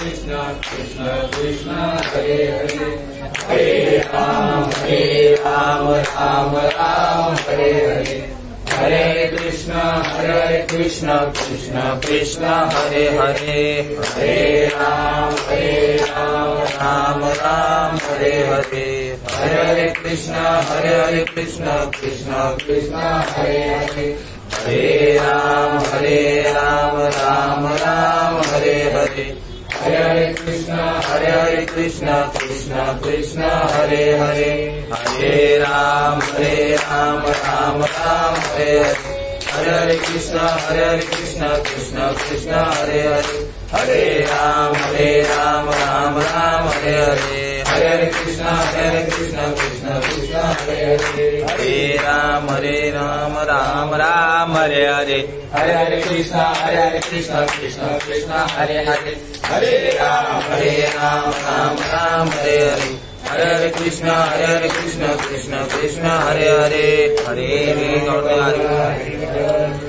कृष्ण कृष्ण कृष्ण हरे हरे हरे राम राम राम हरे हरे हरे कृष्ण कृष्ण कृष्ण हरे हरे हरे राम राम राम हरे हरे हरे कृष्ण कृष्ण कृष्ण हरे हरे हरे राम राम राम हरे हरे हरे कृष्ण कृष्ण कृष्ण हरे हरे हरे राम राम राम हरे हरे हरे कृष्ण कृष्ण कृष्ण हरे हरे हरे राम राम राम हरे हरे हरे कृष्ण कृष्ण कृष्ण हरे हरे हरे राम राम राम हरे हरे हरे कृष्ण कृष्ण कृष्ण हरे हरे हरे राम राम हरे हरे हरे कृष्ण कृष्ण कृष्ण हरे हरे हरे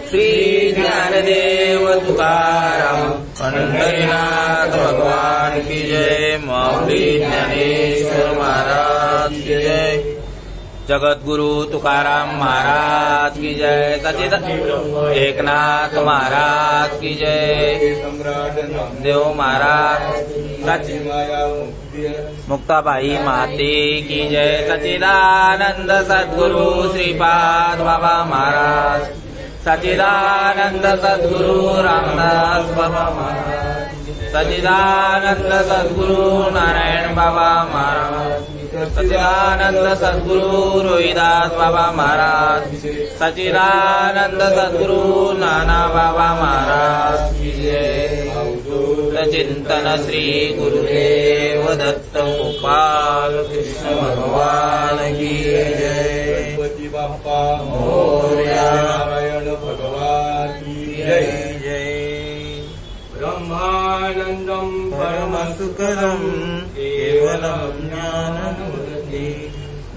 श्री ज्ञानदेव तुकाराम पंढरीनाथ भगवान की जय। माऊली ज्ञानेश्वर महाराज की जय। जगत गुरु तुकाराम महाराज की जय। सचिद एकनाथ महाराज की जय। देव महाराज मुक्ताबाई माते की जय। सचिदानंद सद्गुरु श्रीपाद बाबा महाराज। सचिदानंद सद्गुरु रामदास बाबा महाराज। सचिदानंद सद्गुरु नारायण बाबा महाराज। सचिदानंद सद्गुरु रोहिदास बाबा महाराज। सचिदानंद सद्गुरु नाना बाबा महाराज की जय। चिंतन श्री गुरुदेव दत्त गोपाल कृष्ण भगवान की जय। गणपति बाप्पा मोरया। नारायण भगवान की जय जय। ब्रह्मानंदं परमसुखदं केवलं ज्ञानमूर्ति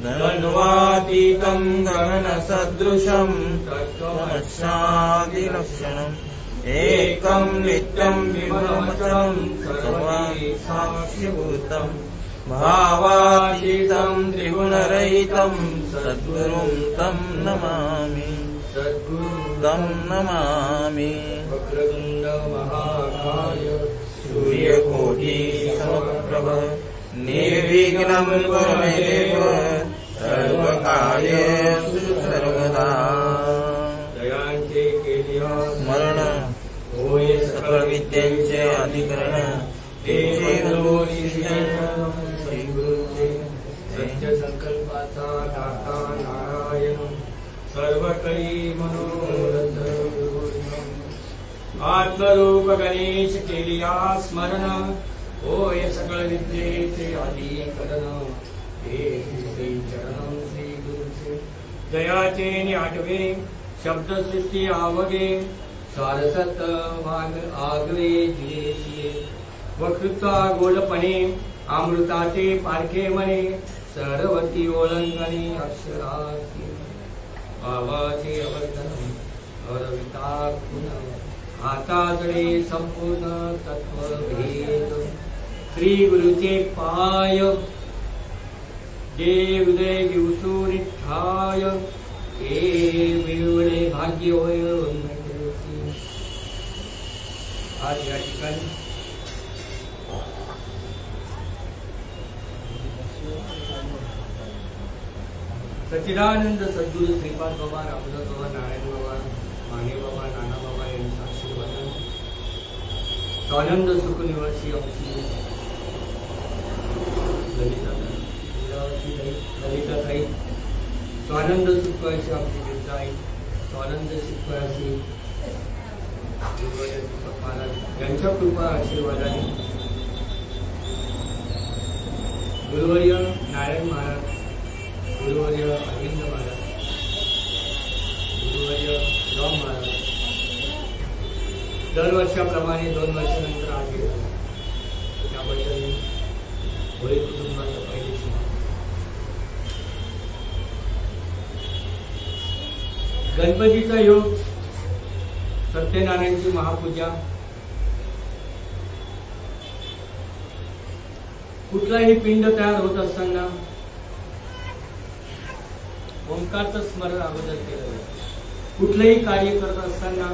द्वन्द्वातीतं गगनसदृशं तत्त्वमस्यादिलक्षणम् एकं नित्यं विभवमचलं सर्वाणि साक्षिभूतं भावातीतं त्रिगुणरहितं सद्गुरुं तं नमामि। तं नमामि। वक्रतुण्ड महाकाय सूर्यकोटि समप्रभ निर्विघ्नं कुरु मे देव सर्वकार्येषु सर्वदा। दयांचे केलिया स्मरण होय सकळ विद्यांचे अधिकरण तेचे श्री गुरुचे सत्य संकल्पाचा दाता नारायण सर्व काही मनोरथ। आत्मरूप गणेश केलिया स्मरण होय सकळ विद्येचे अधिकरण श्री चरण श्री गुरुचे जयाचे आठवे शब्दसृष्टी आवगे सारसत वाग आगवे जिये वकृता गोडपणे अमृताचे पारखे म्हणे सरवती ओळंगणे अक्षराची भावाचे अवर्धन अरविता गुण हाताजळे संपूर्ण तत्वभेद श्री गुरुचे पाय जे हृदय दिवसून ठाय हे मिळवणे भाग्य होय। आज या ठिकाणी सच्चिदानंद सद्गुरु श्रीपाद बाबा रामदास बाबा नारायण बाबा माने बाबा नाना बाबा यांचा आशीर्वाद स्वानंद सुख निवासी आमची ललिताताई स्वानंद सुख अशी आमची देवताई स्वानंद सुख अशी महाराज यांच्या कृपा आशीर्वादाने गुरुवर्य नारायण महाराज गुरुवर्य अरविंद महाराज गुरुवर्य राम महाराज दरवर्षाप्रमाणे 2 वर्षानंतर आज त्याबद्दल होळी कुटुंबाचा पहिले गणपतीचा योग सत्यनारायणची महापूजा कुठलाही पिंड तयार होत असताना ओंकारचं स्मरण अगोदर केलं जातं. कुठलंही कार्य करत असताना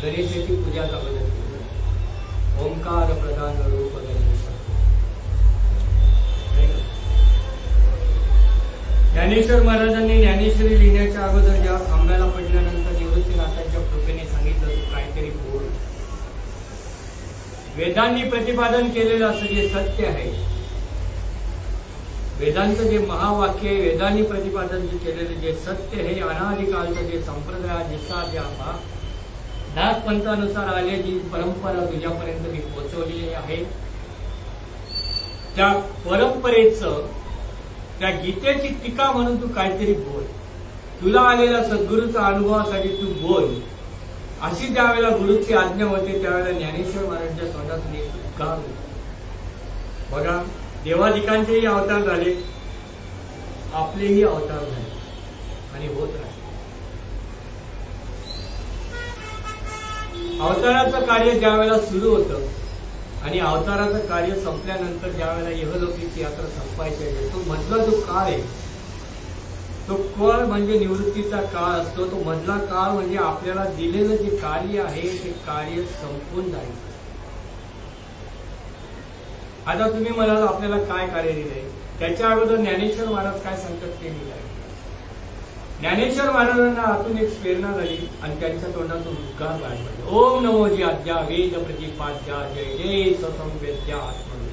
गणेशाची पूजा अगोदर केली जाते. ओंकार प्रधान रूप गणेश. ज्ञानेश्वर महाराजांनी ज्ञानेश्वरी लिहिण्याच्या अगोदर जेव्हा खांब्याला पडल्यानंतर निवृत्तीनाथांच्या कृपेने सांगितलं तू काहीतरी बोल. वेदांनी प्रतिपादन केलेलं असं जे सत्य आहे, वेदांचं जे महावाक्य आहे, वेदांनी प्रतिपादन केलेलं जे सत्य आहे, अनादिकालचं जे संप्रदाय जसा ज्या नाथ पंथानुसार आले जी परंपरा तुझ्यापर्यंत मी पोहोचवलेली आहे, त्या परंपरेचं, त्या गीतेची टीका म्हणून तू काहीतरी बोल. तुला आलेल्या सद्गुरूचा अनुभवासाठी तू बोल. अशी ज्यावेळेला गुरुची आज्ञा होते त्यावेळेला ज्ञानेश्वर महाराजांच्या तोंडातून एक उद्गार होतो. बघा, देवादिकांचेही अवतार झाले, आपलेही अवतार झाले आणि होत राहिले. अवताराचं कार्य ज्यावेळेला सुरू होतं आणि अवताराचं कार्य संपल्यानंतर ज्यावेळेला यहलोकीची यात्रा संपायची आहे, तो मधला जो काळ आहे, तो काळ म्हणजे निवृत्तीचा काळ असतो. तो मधला काळ म्हणजे आपल्याला दिलेलं जे कार्य आहे ते कार्य संपून जायचं. आता तुम्ही म्हणाल आपल्याला काय कार्य दिलंय, त्याच्या अगोदर ज्ञानेश्वर महाराज काय सांगतात ते लिहिलंय. ज्ञानेश्वर महाराजांना आतून एक प्रेरणा झाली आणि त्यांच्या तोंडातून उद्गार बाहेर पडले. ओम नमो जी आद्या वेद प्रतिपाद्या जय जय ससंवेद्या आत्मविद्या.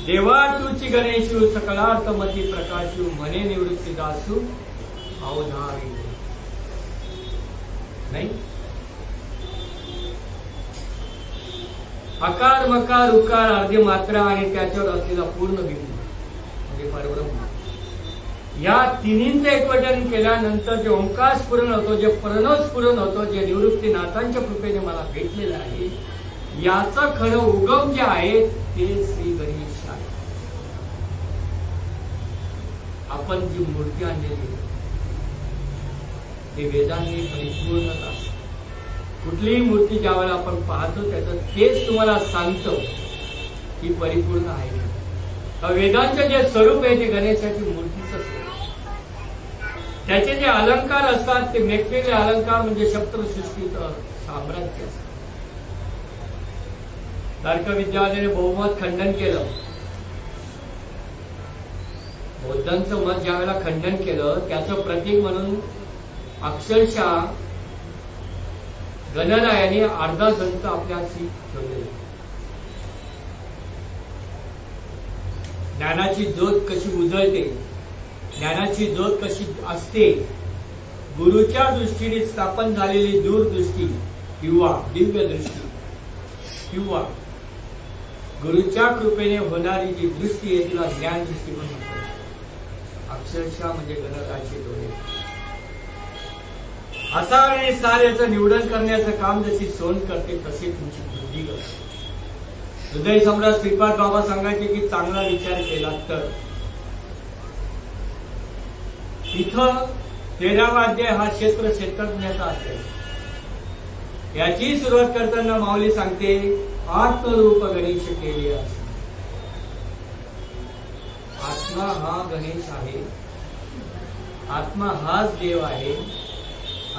देवा तुची गणेशू सकलार्थमती प्रकाशू म्हणे निवृत्ती दासू अवधारी. नाही, आकार मकार उकार अर्धे मात्रा आणि त्याच्यावर असलेला पूर्ण बिंदू म्हणजे परब्रह्म, या तिन्हींचं एकवटन केल्यानंतर जे ओंकार स्फुरण होतो, जे प्रणव स्फुरण होतो, जे निवृत्तीनाथांच्या कृपेने मला भेटलेलं आहे, याचं खरं उगम जे आहे ते श्री गणेश आहे. आपण जी मूर्ती आणलेली ते वेदांनी परिपूर्णता असते. कुठलीही मूर्ती ज्यावेळेला आपण पाहतो त्याचं तेच तुम्हाला सांगतं की परिपूर्ण आहे. वेदांचं जे स्वरूप आहे ते गणेशाची मूर्तीचं स्वरूप. त्याचे जे अलंकार असतात ते वेगवेगळे अलंकार म्हणजे शस्त्रसृष्टीचं साम्राज्य असतं. तर्कविद्याने बहुमत खंडन केलं. बौद्धांचं मत ज्यावेळेला खंडन केलं त्याचं प्रतीक म्हणून अक्षरशः गणरायाने अर्धा ग्रंथ आपल्याशी ठेवलेला. ज्ञानाची ज्योत कशी उजळते, ज्ञानाची ज्योत कशी असते, गुरुच्या दृष्टीने स्थापन झालेली दूरदृष्टी किंवा दिव्य दृष्टी किंवा गुरुच्या कृपेने होणारी जी दृष्टी आहे तिला ज्ञान दृष्टी पण म्हणतात. अक्षरशः म्हणजे गणरायाचे डोळे. आसार आणि सार याचं निवडन करण्याचं काम जशी सोन करते तसे तुमची बुद्धी करते. हृदय सम्राट श्रीपाद बाबा सांगायचे की चांगला विचार केला तर. इथं 13वा अध्याय हा क्षेत्रज्ञाचा अध्याय. याची सुरुवात करताना माऊली सांगते आत्मरूप गणेश केले. आत्मा हा गणेश आहे, आत्मा हाच देव आहे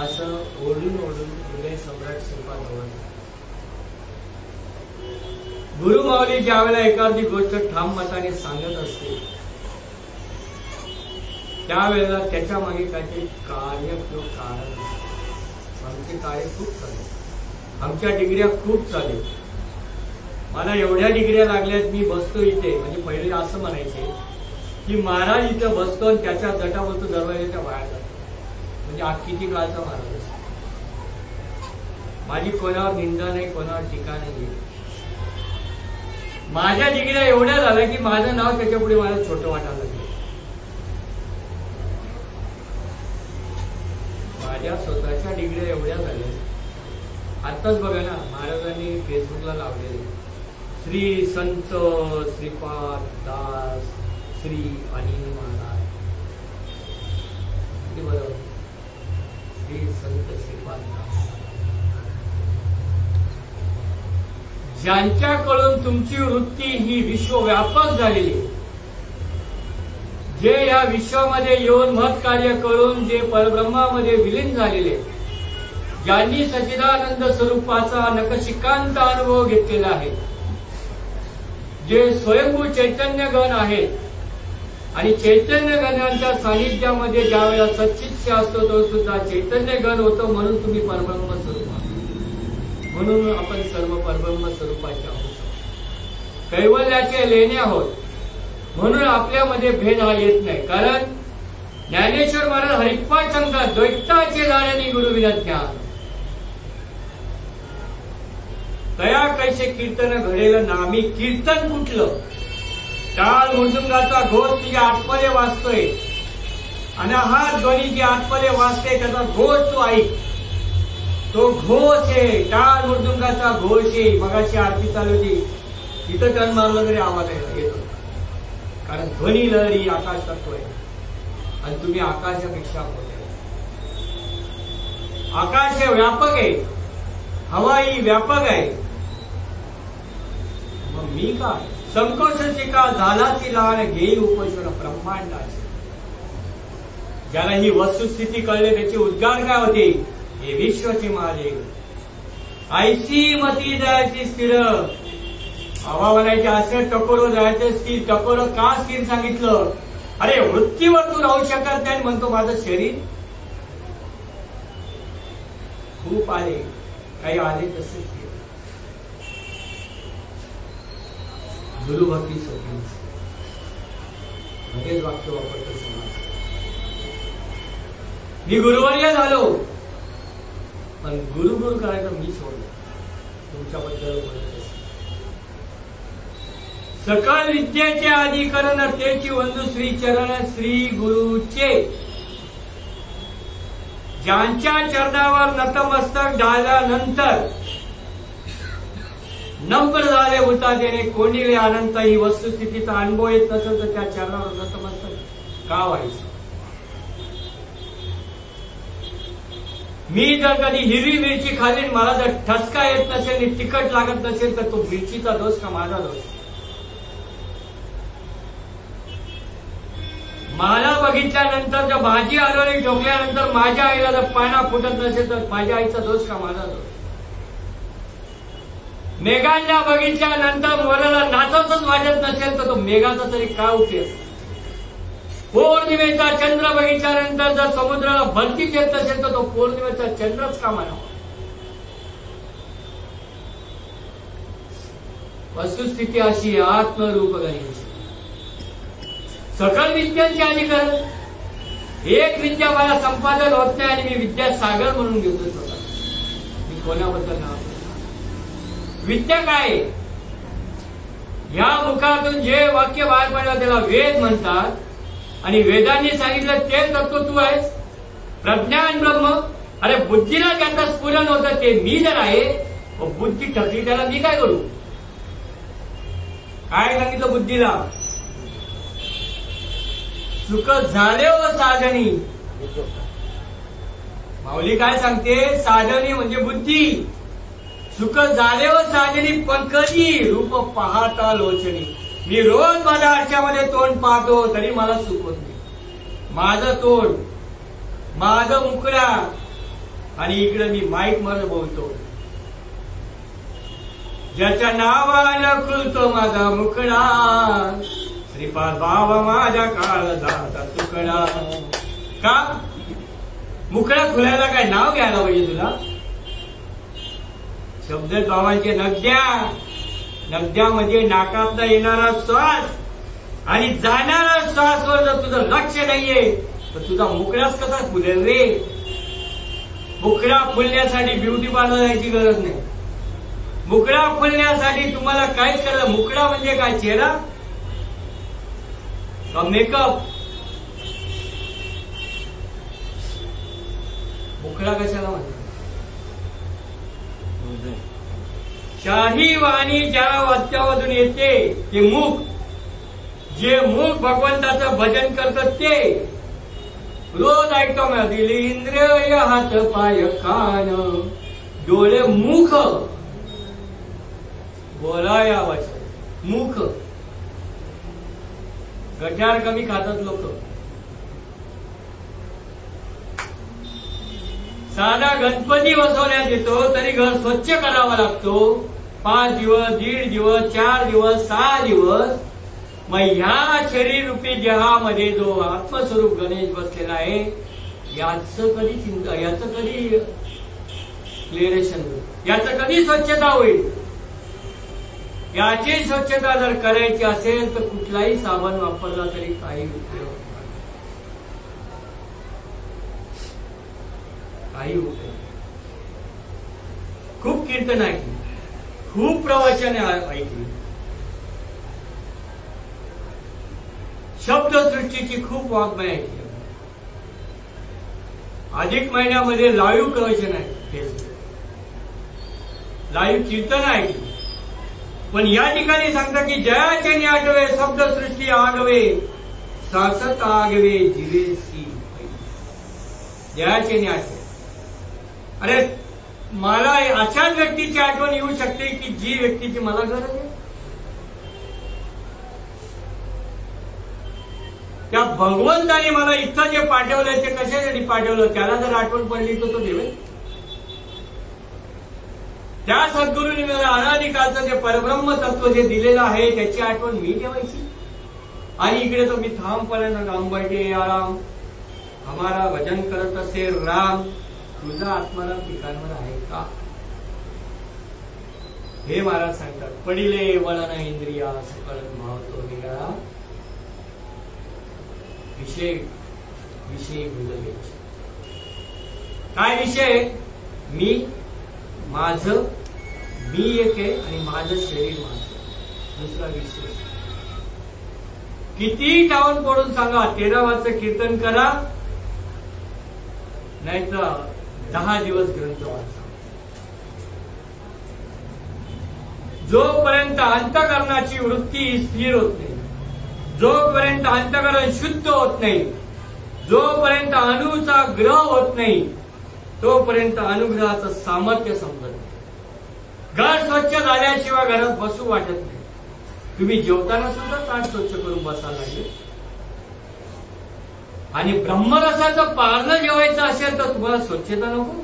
असं ओढून ओढून हृदय सम्राट श्रीपाद बाबा. गुरु माऊली ज्यावेळेला एखादी गोष्ट ठाम मताने सांगत असते त्यावेळेला त्याच्या मागे काहीतरी कार्य किंवा कारण. आमचे कार्य खूप चालले, आमच्या डिग्र्या खूप चालले. मला एवढ्या डिग्र्या लागल्यात, मी बसतो इथे. म्हणजे पहिले असं म्हणायचे की महाराज इथं बसतो आणि त्याच्या जटावरतो दरवाजाच्या बाहेर जातो. म्हणजे आज किती काळचा महाराज असतो. माझी कोणावर निंदा नाही, कोणावर टीका नाही. माझ्या डिग्र्या एवढ्या झाल्या की माझं नाव त्याच्यापुढे मला छोटं वाटायला लागलं. माझ्या स्वतःच्या डिग्र्या एवढ्या झाल्या. आताच बघा ना, महाराजांनी फेसबुकला लावलेले श्री संत श्रीपाद दास श्री अनिल महाराज. किती बरोबर, श्री संत श्रीपाद दास. ज्यांच्याकडून तुमची वृत्ती ही विश्वव्यापक झालेली, जे या विश्वामध्ये येऊन मत कार्य करून जे परब्रह्मामध्ये विलीन झालेले, ज्यांनी सच्चिदानंद स्वरूपाचा नखशिकांत अनुभव घेतलेला आहे, जे स्वयंभू चैतन्य गण आहेत आणि चैतन्य गणांच्या सानिध्यामध्ये ज्या वेळेला सच्चित असतो तो सुद्धा चैतन्य गण होतो, म्हणून तुम्ही परब्रह्म स्वरूप आहात, म्हणून आपण सर्व परब्रह्म स्वरूपाचे आहोत, कैवल्याचे लेणे आहोत, म्हणून आपल्यामध्ये भेद हा येत नाही. कारण ज्ञानेश्वर महाराज हरिपाठ सांगतात, द्वैताचे जाण्याने गुरुविना ज्ञान, तया कैसे कीर्तन घडेल नामी. कीर्तन कुठलं? टाळ मृदुंगाचा घोष तुझे आठपले वाजतोय आणि हा ध्वनी जे आठपले वाजते त्याचा घोष तू ऐक, तो घोष आहे, टाळ मृदुंगाचा घोष आहे. मगाशी आरती चालू होती, तिथं टन मारलं तरी आवाज येतो, कारण ध्वनी लहरी आकाश तत्व आहे आणि तुम्ही आकाशापेक्षा मोठे. आकाश हे व्यापक आहे, हवा ही व्यापक आहे, मग मी काय? संकोचाची का झालाची लहान घेई उपोषण ब्रह्मांडाचे. ज्याला ही वस्तुस्थिती कळले त्याचे उद्गार काय होते? हे विश्वचे माझे ऐशी मती जायची स्थिर. हवा म्हणायचे असे टकोर जायचं स्थिर. टकोर का स्थिर सांगितलं? अरे वृत्तीवर तू राहू शकत नाही म्हणतो माझं शरीर. खूप आले, काही आले तसेच गुरुभक्ती सोपी मध्येच वाक्य वापरतो समाज. मी गुरुवर्य झालो, पण गुरु करायचं मी सोडलं. तुमच्याबद्दल बोलत सकल विद्येचे अधिकरण तेची वंदू श्री चरण श्री गुरुचे. ज्यांच्या चरणावर नतमस्तक डाळल्यानंतर नम्र झाले होता त्याने कोंडिले अनंत. ही वस्तुस्थितीचा अनुभव येत नसेल तर त्या चरणावर नतमस्तक का व्हायचं? मी जर कधी हिरवी मिरची खाली मला जर ठसका येत नसेल, तिखट लागत नसेल तर तो मिरचीचा दोष का माझा दोष? मला बघितल्यानंतर जर भाजी आलोरी ठोकल्यानंतर माझ्या आईला जर पाना फुटत नसेल तर माझ्या आईचा दोष का माझा दोष? मेघांना बघितल्यानंतर मोराला नाचतच वाटत नसेल तर तो मेघाचा तरी काय उपयोग? पौर्णिमेचा चंद्र बघितल्यानंतर जर समुद्राला भरतीच येत नसेल तर तो पौर्णिमेचा चंद्रच का म्हणावा? वस्तुस्थिती अशी आत्मरूप गणेश. सकल विद्यांचे अधिकरण. एक विद्या मला संपादन होत नाही आणि मी विद्यासागर म्हणून घेतो स्वतः. मी कोणाबद्दल नाव? विद्या काय? या मुखातून जे वाक्य बाहेर पडलं त्याला वेद म्हणतात आणि वेदांनी सांगितलं ते तत्व तू आहेस. प्रज्ञान ब्रह्म. अरे बुद्धीला ज्यांचा स्फुरण होतं ते मी जर आहे, बुद्धी ठकली त्याला मी काय करू? काय सांगितलं बुद्धीला? सुख झाले व साधनी. माऊली काय सांगते? साधनी म्हणजे बुद्धी. सुख झाले व साधनी पण कधी? रूप पाहता लोचनी. मी रोज माझ्या आरशामध्ये तोंड पाहतो तरी मला सुख होत नाही. माझं तोंड, माझं मुकडा आणि इकडे मी माईक मध्ये बोलतो. ज्याच्या नावानं खुलतो माझा मुकडा, श्रीपाद बाबा माझ्या काळजाचा तुकडा. का? मुकडा खुलायला काय नाव घ्यायला पाहिजे तुला? शब्द बाबांचे नद्या. नद्यामध्ये नाकातला येणारा श्वास आणि जाणारा श्वासवर जर तुझं लक्ष नाहीये तर तुझा मुकडाच कसा फुलेल रे? मुकडा फुलण्यासाठी ब्युटी पार्लर जायची गरज नाही. मुकडा फुलण्यासाठी तुम्हाला काहीच करायचं. मुकडा म्हणजे काय? चेहरा का मेकअप? मुकडा कशाला म्हणतात? शाही वाणी ज्या वाच्यामधून येते ते मुख. जे मुख भगवंताचं भजन करतात ते रोज ऐकतो. मला दिली इंद्रिय हात पाय कान डोळे मुख. बोलाया वचन. मुख. गटार कमी खातात लोक. साधा गणपती बसवण्यात येतो तरी घर स्वच्छ करावा लागतो. 5 दिवस, 1.5 दिवस, 4 दिवस, 6 दिवस. मग ह्या शरीर रूपी देहामध्ये जो आत्मस्वरूप गणेश बसलेला आहे याचं कधी चिंता, याचं कधी क्लिअरेशन होईल, याचं कधी स्वच्छता होईल. याची स्वच्छता जर करायची असेल तर कुठलाही साबण वापरला तरी काही उपयोग नाही. काही उपयोग. खूप कीर्तन ऐकली, खूप प्रवचन ऐकली, शब्दसृष्टीची खूप वाङ्मय ऐकली. अधिक महिन्यामध्ये लाईव्ह प्रवचन आहे, लाईव्ह कीर्तन ऐकली. पण या ठिकाणी सांगतात की जयाचे आठवे शब्दसृष्टी आगवे सासत आगवे जिवेसी. जयाचे आठवे. अरे मला अशाच व्यक्तीची आठवण येऊ शकते की जी व्यक्तीची मला गरज आहे. त्या भगवंताने मला इथं जे पाठवलंय ते कशासाठी पाठवलं, त्याला जर आठवण पडली तर तो देवेल. त्या सद्गुरूंनी मला अनादिकालचं जे परब्रह्म तत्व जे दिलेलं आहे त्याची आठवण मी ठेवायची. आणि इकडे तो मी ठामपणानं रामबाटे आराम हमारा भजन करत असे राम, तुझा आत्माराम ठिकाणवर आहे का, हे महाराज सांगतात. पडिले वळण इंद्रिया सकळ भावतो निराळा, विषय विषय भुलले. काय विषय? मी, माझं, मी एक आहे आणि माझं शरीर माझं. दुसरा विषय. किती टाऊन पडून सांगा 13वाचं कीर्तन करा, नाहीतर 10 दिवस ग्रंथ वाचा. जोपर्यंत अंतःकरणाची वृत्ती स्थिर होत नाही, जोपर्यंत अंतःकरण शुद्ध होत नाही, जोपर्यंत अणूचा ग्रह होत नाही, तोपर्यंत अनुग्रहाचं सामर्थ्य समजत नाही. घर स्वच्छ झाल्याशिवाय घरात बसू वाटत नाही. तुम्ही जेवताना सुद्धा ताट स्वच्छ करून बसायला लागले. आणि ब्रह्मरसाचं पारणं जेवायचं असेल तर तुम्हाला स्वच्छता नको.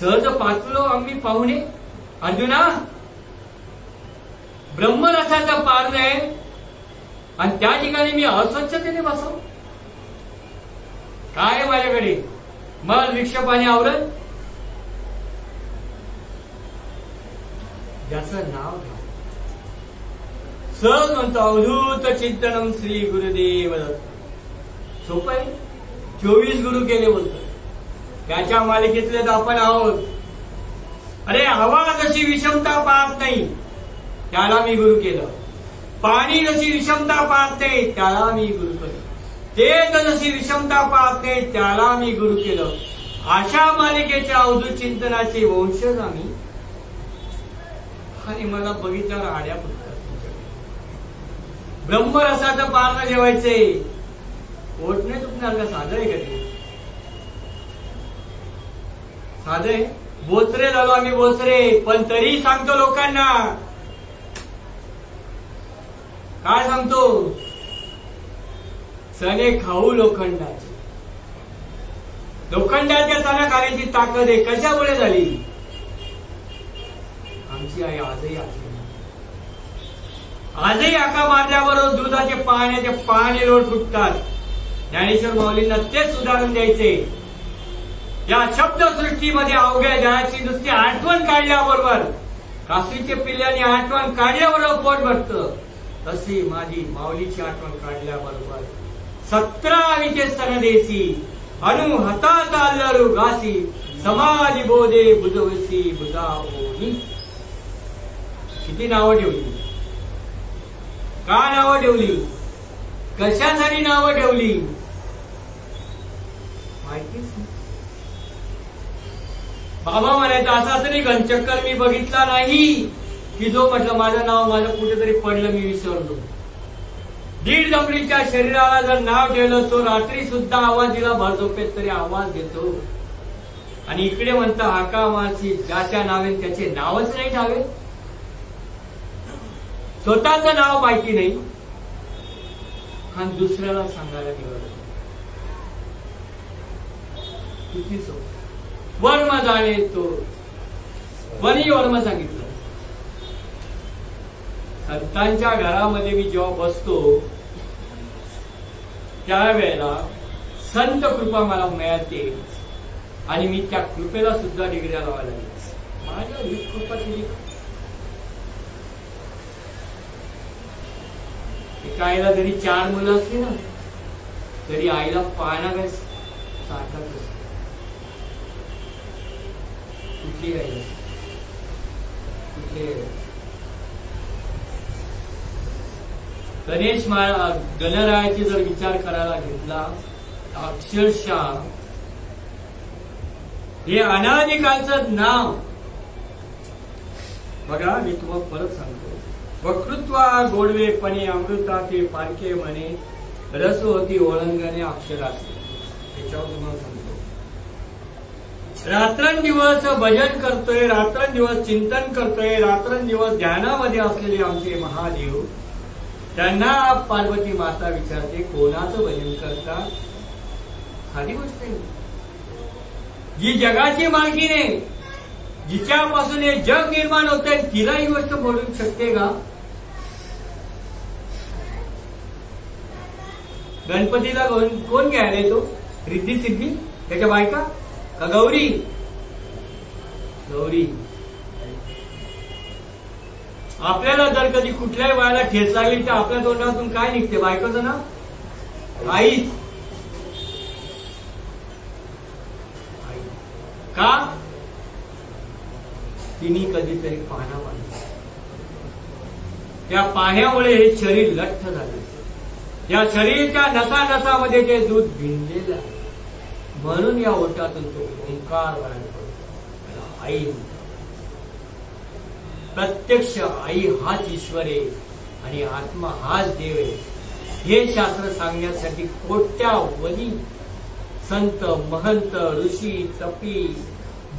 सहज पाचलो आम्ही पाहुणे, अर्जुना ब्रह्मरसाचं पारण आहे आणि त्या ठिकाणी मी अस्वच्छतेने बसव. काय माझ्याकडे मल विक्षेपाने आवरण. ज्याचं नाव घ्या. सहज म्हणतो अवधूत चिंतनम श्री गुरुदेव दत्त. सोपं आहे. 24 गुरु केले बोलतो. त्याच्या मालिकेतले तर आपण आहोत. अरे हवा जशी विषमता पाहत नाही त्याला मी गुरु केलं. पाणी जशी विषमता पाहत नाही त्याला मी गुरु केलं. तेज जशी विषमता पाहत नाही त्याला मी गुरु केलं. अशा मालिकेच्या अवधूत चिंतनाचे वंशज आम्ही. आणि मला बघितल्यावर आड्या फुटतात. ब्रह्मरसाचं पारणं जेवायचंय. पोट नाही तुटणार का? साधं आहे का ते? साधं आहे. बोचरे झालो आम्ही, बोचरे. पण तरी सांगतो लोकांना. काय सांगतो? चणे खाऊ लोखंडाचे. लोखंडाच्या चणा खाण्याची ताकद आहे. कशामुळे झाली? आमची आई आजही आजही आका मारल्याबरोबर दुधाचे पाण्याचे पाणी रोड फुटतात. ज्ञानेश्वर माऊलींना तेच उदाहरण द्यायचे. या शब्दसृष्टीमध्ये अवघ्या जयाची नुसती आठवण काढल्याबरोबर, काशीच्या पिल्ल्याने आठवण काढल्याबरोबर पोट भरतं, तशी माझी माऊलीची आठवण काढल्याबरोबर 17 विचे स्तन देसी अनु हातात आल्लरू घासी समाधी बोधे बुजवसी बुजावोनी. किती नावं ठेवली, का नावं ठेवली, कशासाठी नावं ठेवली माहितीच नाही. बाबा म्हणायचं असं तरी घनचक्कर मी बघितला नाही की जो म्हटलं माझं नाव माझं कुठेतरी पडलं मी विसरलो. 1.5 दमडीच्या शरीराला जर नाव ठेवलं तो रात्री सुद्धा आवाज दिला भर झोपेत तरी आवाज देतो. आणि इकडे म्हणता हाका मारची ज्याच्या नावे त्याचे नावच नाही ठावे. स्वतःचं नाव माहिती नाही आणि दुसऱ्याला सांगायला निवडलं. किती वर्म जाणे तो वनी वर्म सांगितलं. संतांच्या घरामध्ये मी जेव्हा बसतो त्यावेळेला संत कृपा मला मिळते आणि मी त्या कृपेला सुद्धा डिग्र्या लावायला लागले. माझ्या ही कृपा केली. एका आईला जरी 4 मुलं असली ना तरी आईला पाहणार सारखाच असतो. कुठली आई कुठली गणेश गणरायाची जर विचार करायला घेतला अक्षरशः हे अनादिकालचं नाव बघा. मी तुम्हाला परत सांगतो. वक्तृत्वा गोडवेपणे अमृता ते पारखे म्हणे रस होती ओळंगणे अक्षराचे. त्याच्यावर तुम्हाला सांगतो. रात्रंदिवस भजन करतोय, रात्रंदिवस चिंतन करतोय, रात्रंदिवस ध्यानामध्ये असलेले आमचे महादेव त्यांना पार्वती माता विचारते कोणाचं भजन करतात. साधी गोष्ट आहे. जी जगाची मालकीने जिच्यापासून हे जग निर्माण होते तिला ही गोष्ट बोलू शकते का. गणपतीला कोण घ्यायला येतो. रिद्धी सिद्धी त्याच्या बायका का गौरी. गौरी आपल्याला जर कधी कुठल्याही वयाला ठेच लागली तर आपल्या तोंडातून काय निघते. बायकोचं नाव आईच. का तिने कधीतरी पाहणा बांधला. त्या पाण्यामुळे हे शरीर लठ्ठ झाले. या शरीराच्या नसा नसामध्ये ते दूध भिनलेलं आहे. म्हणून या ओटातून तो ओंकार बाहेर पडतो. आई प्रत्यक्ष आई हाच ईश्वर आहे आणि आत्मा हाच देव आहे. हे शास्त्र सांगण्यासाठी कोट्यावधी संत महंत ऋषी तपी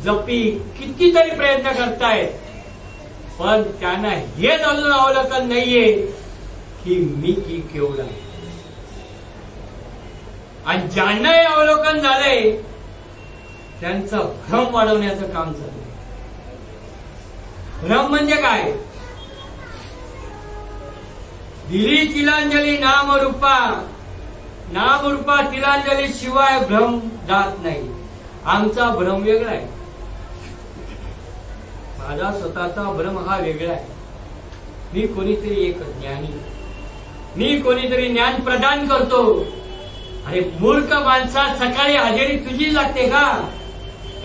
जपी कितीतरी प्रयत्न करतायत पण त्यांना हे अजून अवलोकन नाहीये की मी की केवढा आहे. आणि ज्यांना हे अवलोकन झालंय त्यांचं भ्रम वाढवण्याचं काम चाललंय. भ्रम म्हणजे काय. दिली तिलांजली नामरूपा, नामरूपा तिलांजली शिवाय भ्रम जात नाही. आमचा भ्रम वेगळा आहे. माझा स्वतःचा भ्रम हा वेगळा आहे. मी कोणीतरी एक ज्ञानी, मी कोणीतरी ज्ञान प्रदान करतो. आणि मूर्ख माणसा सकाळी हजेरी तुझी लागते का.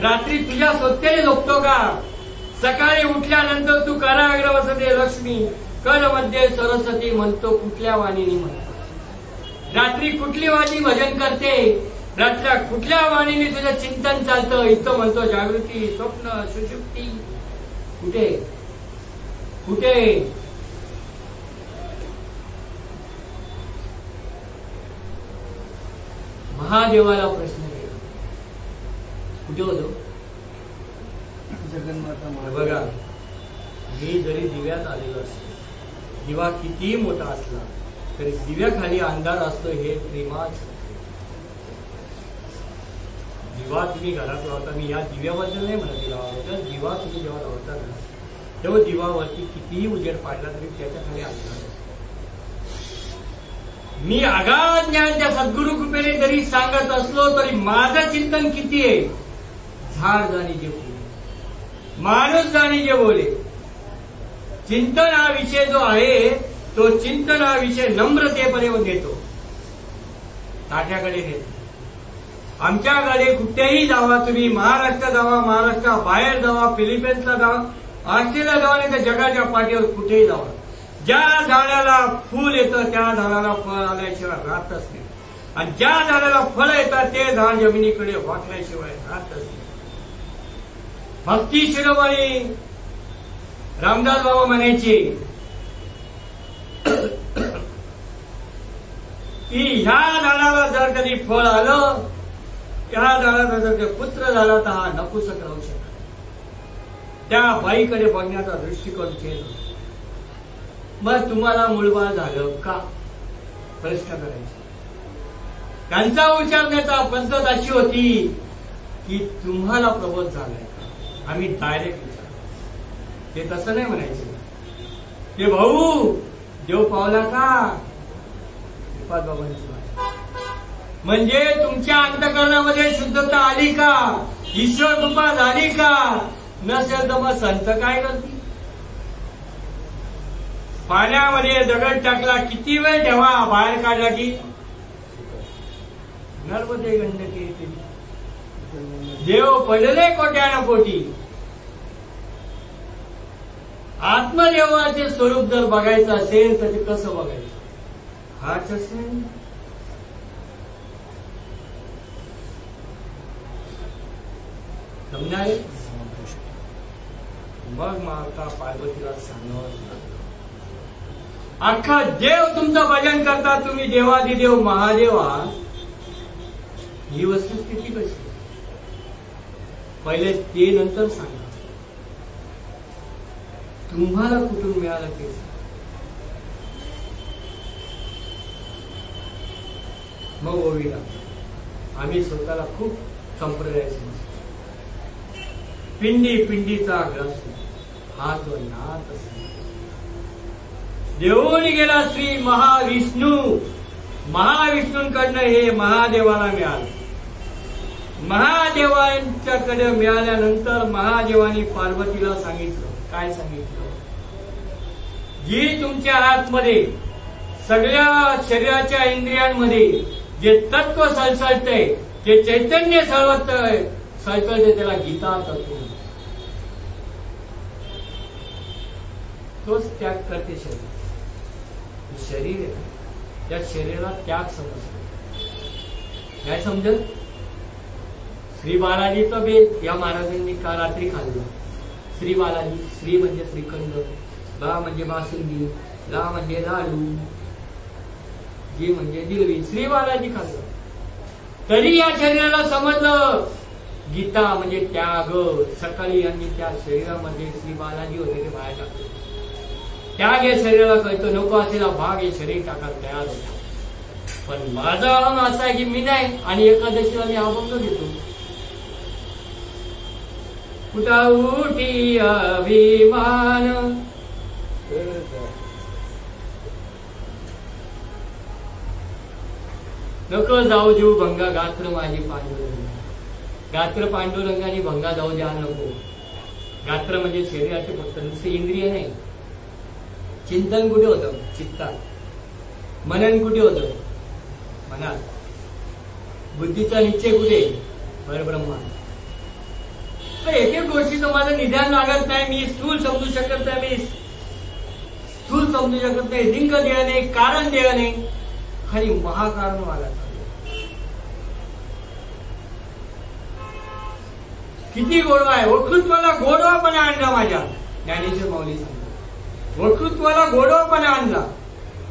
रात्री तुझ्या स्वतःने झोपतो का. सकाळी उठल्यानंतर तू कराग्र वसते लक्ष्मी कर मध्ये सरस्वती म्हणतो कुठल्या वाणीने म्हणतो. रात्री कुठली वाणी भजन करते. रात्री कुठल्या वाणीने तुझं चिंतन चालतं. इथं म्हणतो जागृती स्वप्न सुषुप्ती. कुठे कुठे महादेवाला प्रश्न केला कुठे होतो. जगन्माता बघा मी जरी दिव्यात आलेलो असतो, दिवा कितीही मोठा असला तरी दिव्याखाली अंधार असतो हे प्रेमाच. दिवा तुम्ही घरात लावता. मी या दिव्याबद्दल नाही म्हणत लावा. दिवा तुम्ही जेव्हा लावता ना तेव्हा दिवावरती कितीही उजेड पाडला तरी त्याच्या खाली अंधार. मी अगाध ज्ञान त्या सद्गुरु कृपेने जरी सांगत असलो तरी माझं चिंतन किती आहे. झाड जाणे जे बोले, माणूस जाणे जे बोले. चिंतन हा विषय जो आहे तो चिंतन हा विषय नम्रतेपणे घेतो. ताट्याकडे नेतो. आमच्याकडे कुठेही जावा तुम्ही, महाराष्ट्रात जावा, महाराष्ट्राबाहेर जावा, फिलिपिन्सला जावा, ऑस्ट्रेलिया जावा, नाही तर जगाच्या पाठीवर कुठेही जावा. ज्या झाडाला फूल येतं त्या झाडाला फळ आल्याशिवाय राहतच नाही. आणि ज्या झाडाला फळ येतात ते झाड जमिनीकडे वाकल्याशिवाय राहतच नाही. भक्ती शिरोमणी रामदास बाबा म्हणायचे की ह्या झाडाला जर कधी फळ आलं त्या झाला तर पुत्र झाला तर हा नपुसक राहू शकत. त्या बाईकडे बघण्याचा दृष्टिकोन चेंज होतो. मग तुम्हाला मूलबाळ झालं का प्रश्न करायचा. त्यांचा विचारण्याचा पद्धत अशी होती की तुम्हाला प्रबोध झालाय का. आम्ही डायरेक्ट विचार, ते तसं नाही म्हणायचे. ते भाऊ देव पावला का श्रीपाद बाबांची म्हणजे तुमच्या अंतःकरणामध्ये शुद्धता आली का, ईश्वर कृपा झाली का. नसेल तर मग संत काय करतील. पाण्यामध्ये दगड टाकला किती वेळ ठेवा, बाहेर काढला की नर्मदे गंडकी येते. देव पडले कोट्याना कोटी. आत्मदेवाचे स्वरूप जर बघायचं असेल तर ते कसं बघायचं. हा चष्मे समजाय. मग माता पार्वतीला सांगावं, अख्खा देव तुमचं भजन करता तुम्ही, देवादिदेव महादेवा. ही वस्तुस्थिती कशी पहिले ते नंतर सांगा. तुम्हाला कुठून मिळालं ते. मग ओवीला आम्ही स्वतःला खूप संप्रदाय समजतो. पिंडी पिंडीचा ग्रस हा तो नाथ देऊन गेला श्री महाविष्णू. महाविष्णूंकडनं हे महादेवाला मिळालं. महादेवांच्याकडे मिळाल्यानंतर महादेवानी पार्वतीला सांगितलं. काय सांगितलं. जी तुमच्या आतमध्ये सगळ्या शरीराच्या इंद्रियांमध्ये जे तत्व सळसळतंय, जे चैतन्य सळसळतंय त्याला गीता तत्व. तोच त्याग करते शरीर. शरीर आहे त्या शरीराला त्याग समजतो. काय समजत. श्री बालाजीचं बेत या महाराजांनी काल रात्री खाल्लं. श्री बालाजी, श्री म्हणजे श्रीखंड, बा म्हणजे बासुंदी, ला म्हणजे लाडू, जी म्हणजे जिलबी. श्री बालाजी खाल्लं तरी या शरीराला समजलं गीता म्हणजे त्याग. सकाळी यांनी त्या शरीरामध्ये श्री बालाजी वगैरे बाहेर टाकले. त्याग या शरीराला कळतं. नको असलेला भाग हे शरीर टाकायला तयार होता. पण माझा अहम असा आहे की मी नाही. आणि एकादशीला मी अभंग घेतो. कुठा उठी अभिमान नको जाऊ देऊ भंगा गात्र माझी पांडुरंग. गात्र पांडुरंगाने भंगा जाऊ द्या नको. गात्र म्हणजे शरीराचे फक्त नुसते इंद्रिय नाही. चिंतन कुठे होतं. चित्तात. मनन कुठे होतं. मनात. बुद्धीचा निश्चय कुठे. परब्रह्मात. तर एक एक गोष्टीचं माझं निदान लागत नाही. मी स्थूल समजू शकत नाही. मी स्थूल समजू शकत नाही. लिंग देह नाही, कारण देह नाही, खाली महाकारण मला. किती गोडवा आहे. वक्तृत्वाला गोडवापणा आणला माझ्या ज्ञानेश्वर माऊली सांगतात. वक्तृत्वाला गोडवापणा आणला.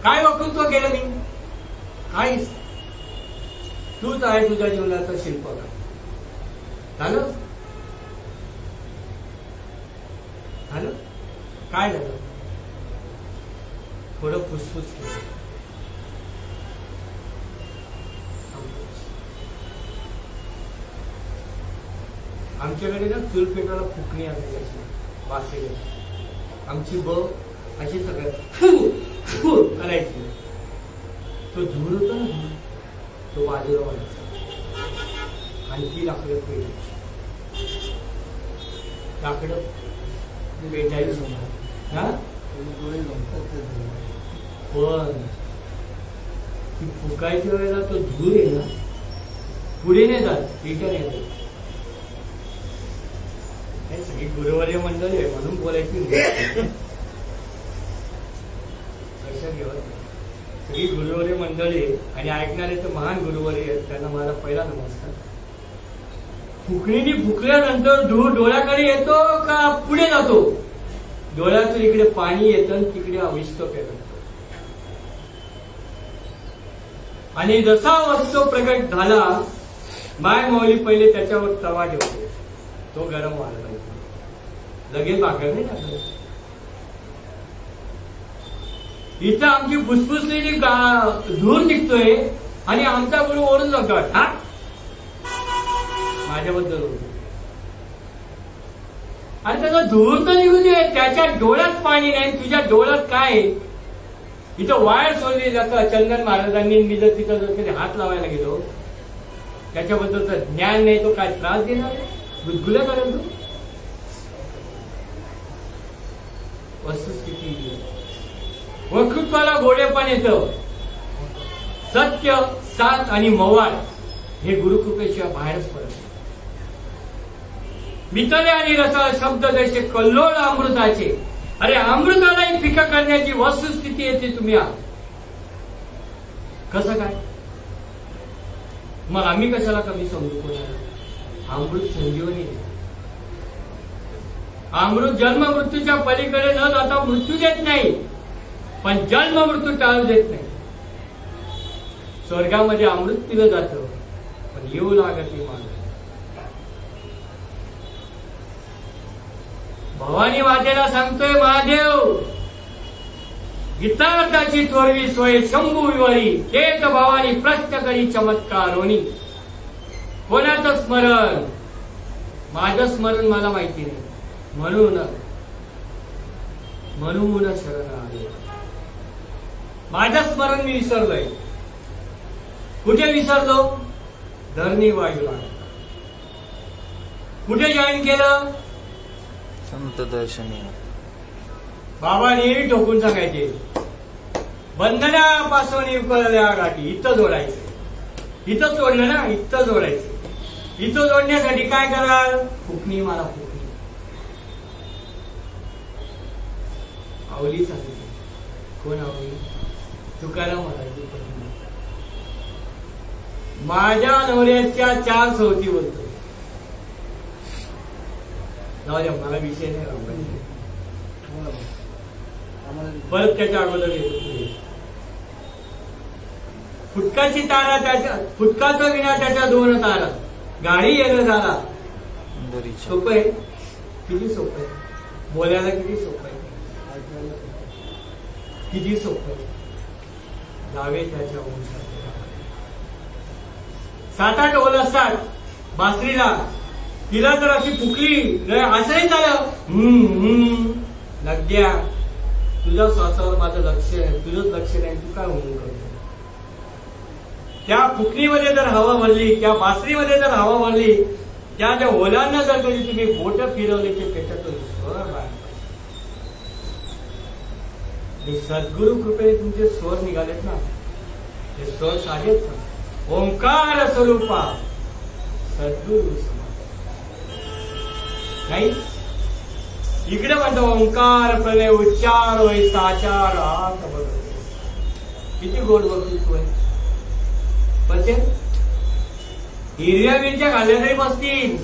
काय वक्तृत्व केलं मी. काहीच. तूच आहे तुझ्या जीवनाचा शिल्पकार. झालं. झालं. काय झालं. थोडं फुसफुस केलं. आमच्याकडे ना चूल पेटवायला फुकणी असायची. वासे आमची ब अशी सगळं करायची. तो धूर होता ना, तो बाजूला वाढायचा आणि ती लाकडं पेटायची. लाकडं पेटायची ना. पण ती फुकायच्या वेळेला तो धूर आहे ना पुढे नाही जात, रिटर्न येतो. सगळी गुरुवर्य मंडळी आहे म्हणून बोलायची लक्षात घ्यावं. सगळी गुरुवर्य मंडळी आणि ऐकणारे तर महान गुरुवर्य आहेत. त्यांना माझा पहिला नमस्कार. फुकणीने फुकल्यानंतर धूर डोळ्याकडे येतो का पुढे जातो. डोळ्यातून इकडे पाणी येतं, तिकडे अविष्ट पेरतो. आणि जसा वस्तू प्रकट झाला माय माऊली पहिले त्याच्यावर तवा ठेवते, तो गरम व्हायला पाहिजे, लगेच भाकर नाही टाकत. इथं आमची फुसफुसलेली धूर निघतोय आणि आमचा गुरु ओढून जातो. हा माझ्याबद्दल आणि त्याचा धूर तर निघू दे, त्याच्या डोळ्यात पाणी नाही, तुझ्या डोळ्यात काय. इथं वायर सोडली जातं. चंदन महाराजांनी मी जर तिथं जर कधी हात लावायला गेलो, त्याच्याबद्दलचं ज्ञान नाही, तो काय त्रास देणार आहे, गुदगुल्या करेल तू. वस्तुस्थिती वक्तृत्वाला गोडेपण येतं. सत्य, साथ आणि मवाळ हे गुरुकृपेशिवाय बाहेरच पडत. मितले आणि रसाळ शब्द जसे कल्लोळ अमृताचे. अरे अमृतालाही फिका करण्याची वस्तुस्थिती येते तुम्ही. कसं काय मग आम्ही कशाला कमी समजू कोणाला. अमृत संजीवनी, अमृत जन्म मृत्यूच्या पलीकडे न जाता मृत्यू देत नाही, पण जन्म मृत्यू टाळू देत नाही. स्वर्गामध्ये अमृत पिलं जातं, पण येऊ लागत नाही माणूस. भवानी मातेला सांगतोय महादेव, गीतार्थाची थोरवी सोय शंभू विवारी, तेच भवानी प्रश्न करी चमत्कार होणी. कोणाचं स्मरण, माझं स्मरण मला माहिती नाही, म्हणून शरण आले. माझं स्मरण मी विसरलोय. कुठे विसरलो? धरणी वायूला. कुठे जॉईन केलं? संत दर्शनी. बाबा नेहमी ठोकून सांगायचे, बंधनापासून उकळल्या गाठी इथं जोडायचं. इथं जोडलं ना, इथं जोडायचं. इथं जोडण्यासाठी काय कराल? फुकणी मारा, फुकणी. आवली सांगितली. कोण आवली? तुकाराम महाराज. माझ्या नवऱ्याच्या 4 सवती बोलतो. जाऊ द्या, मला विषय नाही राहायचा. परत त्याच्या अगोदर येतो. फुटकाची तारा त्याच्या, फुटकाचं विना त्याच्या 2 तारा. गाडी येणं झाला सोपं आहे. किती सोपं आहे बोलायला, किती सोपं आहे, किती सोपं आहे. जावे त्याच्या वंशात. 7-8 ओल असतात बासरीला. तिला जर अशी फुकली, असंही झालं, लग्या तुझ्या श्वासावर माझं लक्ष आहे, तुझंच लक्ष नाही, तू काय होऊन करतो. त्या फुकणीमध्ये जर हवा भरली, त्या बासरीमध्ये जर हवा भरली, त्या ओलांना जर कधी तुम्ही बोट फिरवली की त्याच्यातून स्वर बाहेर. सद्गुरु कृपेने तुमचे स्वर निघालेत ना, ते स्वर साधेच ओंकार स्वरूपा सद्गुरु नाही. इकडे म्हणतो ओंकार प्रलय उच्चार होय साचार आत बघ. किती गोड वक्तृत्व आहे. म्हणजे हिरव्या मिरच्या घालल्या तरी बसतील,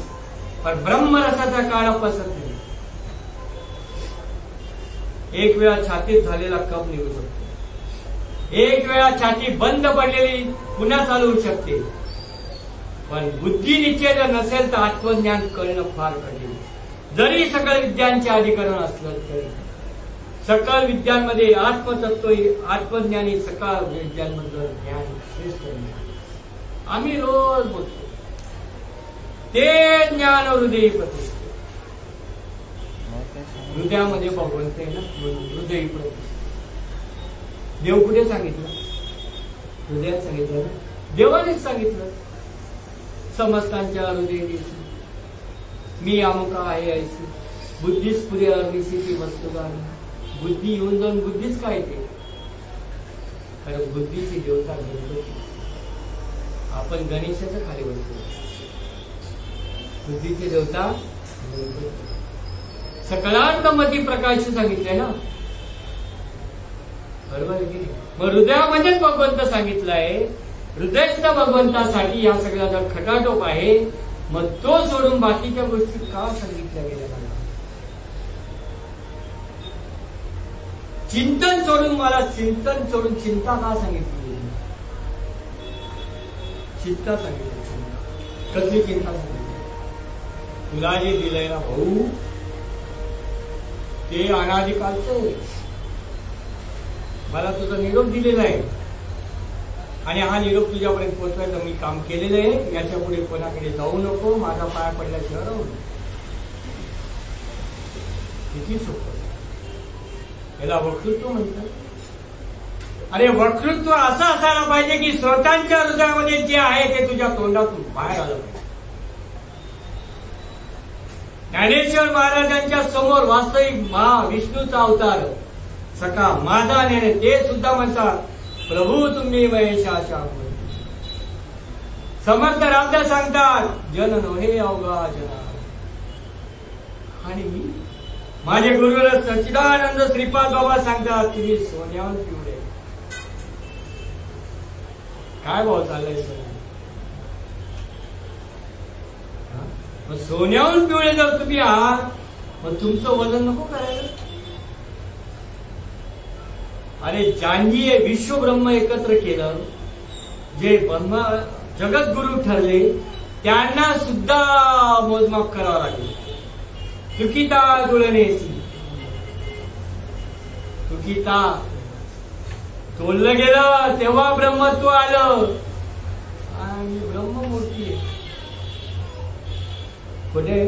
पण ब्रह्मरसाचा काळ पसत नाही. एक वेळा छातीत झालेला कप निघू शकतो, एक वेळा छाती बंद पडलेली पुन्हा चालू होऊ शकते, पण बुद्धी निश्चय जर नसेल तर आत्मज्ञान करणं फार कठीण. जरी सकल विद्यांचे अधिकरण असलं तरी सकल विद्यांमध्ये आत्मतत्व, आत्मज्ञानी सकल विद्यांमधलं ज्ञान श्रेष्ठ ज्ञान. आम्ही रोज बोलतो ते ज्ञान हृदयी प्रतिष्ठित. हृदयामध्ये भगवंत आहे ना, हृदयी प्रतिष्ठित. देव कुठे सांगितलं? हृदयात सांगितलं ना, देवानेच सांगितलं. समस्तांच्या हृदय मी अमुका आहे ऐसी, बुद्धीच पुरे अग्निशी ती वस्तू गाणी. बुद्धी येऊन जाऊन बुद्धीच काय ते, कारण बुद्धीची देवता गणपती. आपण गणेशाच्या खाली बसतो, बुद्धीची देवता गणपती. सकलांत मती प्रकाश सांगितलंय ना, बरोबर आहे की नाही? मग हृदयामध्येच भगवंत सांगितलंय. हृदयस्थ भगवंतासाठी या सगळ्याचा खटाटोप आहे. मग तो सोडून बाकीच्या गोष्टी का सांगितल्या गेल्या? चिंतन सोडून मला चिंतन सोडून चिंता का सांगितली? चिंता सांगितली. कसली चिंता झाली? तुला जे दिलंय ना भाऊ ते अनादिकालचं. मला तुझा निरोप दिलेला आहे आणि हा निरोप तुझ्यापर्यंत पोहोचवायचं मी काम केलेलं आहे. याच्या पुढे कोणाकडे जाऊ नको. माझा पाया पडल्याशिवाय राहू नको. किती सोपं. याला वक्तृत्व म्हणतात. अरे वक्तृत्व असं असायला पाहिजे की स्वतःच्या हृदयामध्ये जे आहे ते तुझ्या तोंडातून बाहेर आलं पाहिजे. ज्ञानेश्वर महाराजांच्या समोर वास्तविक महाविष्णूचा अवतार सखा माझा नेणे ते सुद्धा म्हणतात प्रभू तुम्ही महेशाच्या. समर्थ रामदास सांगतात जन नव्हे अवघा जना. आणि माझे गुरु सच्चिदानंद श्रीपाद बाबा सांगतात तुम्ही सोन्याहून पिवळे. काय भाव चाललाय सोन्या? मग सोन्याहून पिवळे जर तुम्ही आहात मग तुमचं वजन नको करायला. अरे ज्यांनी विश्वब्रह्म एकत्र केलं जे ब्रह्म जगद्गुरु ठरले त्यांना सुद्धा मोजमाप करावं लागेल. चुकीता जुळणेसी चुकीता तोललं गेलं तेव्हा ब्रह्मत्व आलं आणि ब्रह्ममूर्ती कुठे?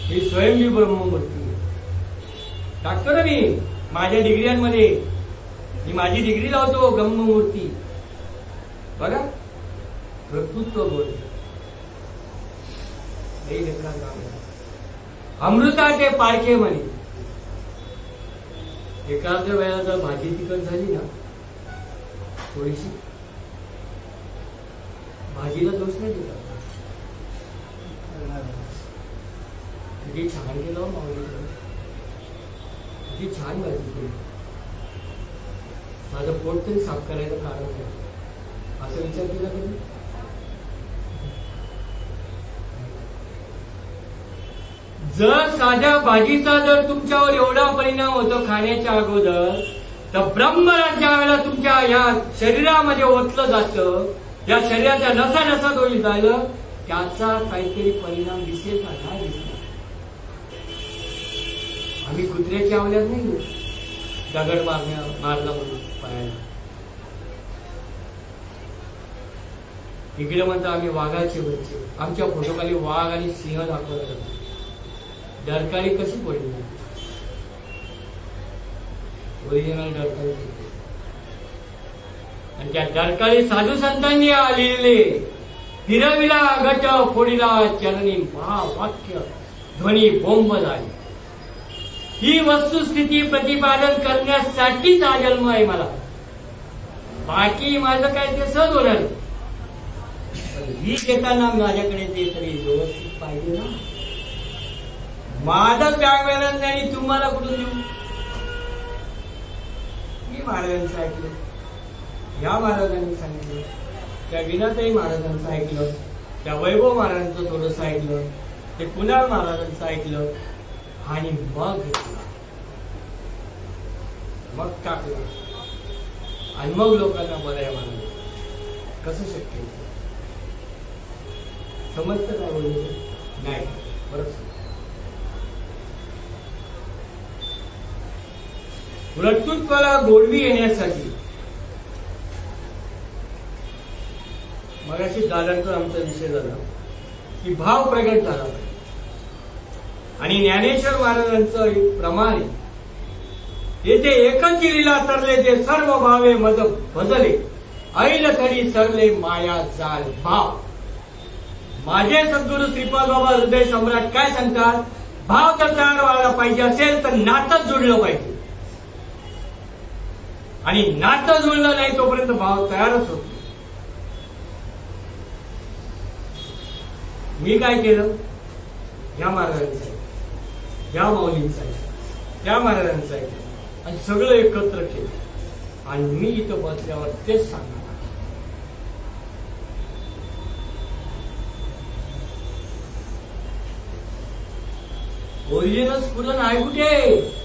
ही स्वयंभी ब्रह्ममूर्ती. टाकतो ना मी माझ्या डिग्र्यांमध्ये. मी माझी डिग्री लावतो ब्रह्ममूर्ती. बघा वक्तृत्व बोलतो. अमृता ते पारखे म्हणे. एखाद्या वेळेला जर भाजी तिखट झाली ना थोडीशी भाजीला दोष नाही देतात. किती छान केलं माऊली, किती छान भाजी केली. माझं पोट तरी साफ करायचं कारण आहे असं विचार केला कधी? जर साध्या भाजीचा जर तुमच्यावर एवढा परिणाम होतो खाण्याच्या अगोदर तर ब्रह्मराज ज्या वेळेला तुमच्या या शरीरामध्ये ओतलं जातं या शरीराच्या नसा नसात होईल झालं त्याचा काहीतरी परिणाम दिसेल का? नाही दिसणार. आम्ही कुत्र्याची आवल्यात नाही दगड मारला म्हणून पायाला. इकडे म्हणता आम्ही वाघाचे बच्चे. आमच्या फोटोखाली वाघ आणि सिंह दाखवला जातो. डरकाळी कशी पडली? ओरिजिनल डरकाळी. आणि त्या डरकाळी साधू संतांनी लिहिले फिरविला गट फोडीला चरणी महावाक्य ध्वनी बोंब झाली. ही वस्तुस्थिती प्रतिपादन करण्यासाठीच हा जन्म आहे मला. बाकी माझं काय ते सहज होणार. ही घेताना माझ्याकडे ते तरी व्यवस्थित पाहिजे ना. माझं त्यावेळेला नाही तुम्हाला कुठून देऊ? मी महाराजांचं ऐकलं, या महाराजांनी सांगितलं, त्या विनाताई महाराजांचं ऐकलं, त्या वैभव महाराजांचं थोडंसं ऐकलं, ते कुणाल महाराजांचं ऐकलं आणि मग घेतलं, मग टाकलं आणि मग लोकांना बरं आहे म्हणलं. कसं शक्य? समजतं काय बोलले? नाही. बरंच वक्तृत्वाला गोडवी येण्यासाठी मगाशी दादांचा आमचा विषय झाला की भाव प्रगट झाला आणि ज्ञानेश्वर महाराजांचं प्रमाणे येथे एकच लीला तरले ते सर्व भावे मद भजले ऐल खडी सरले माया जाल भाव. माझे सद्गुरू श्रीपाद बाबा हृदय सम्राट काय सांगतात? भाव जर तयार व्हायला पाहिजे असेल तर नातं जुळलं पाहिजे आणि नातं जुळलं नाही तोपर्यंत भाव तयारच होत. मी काय केलं? या महाराजांचं ऐकलं, या माऊलींचं ऐकलं, त्या महाराजांचं ऐकलं आणि सगळं एकत्र केलं आणि मी इथं बसल्यावर तेच सांगणार. ओरिजिनल स्फुरण आहे कुठे?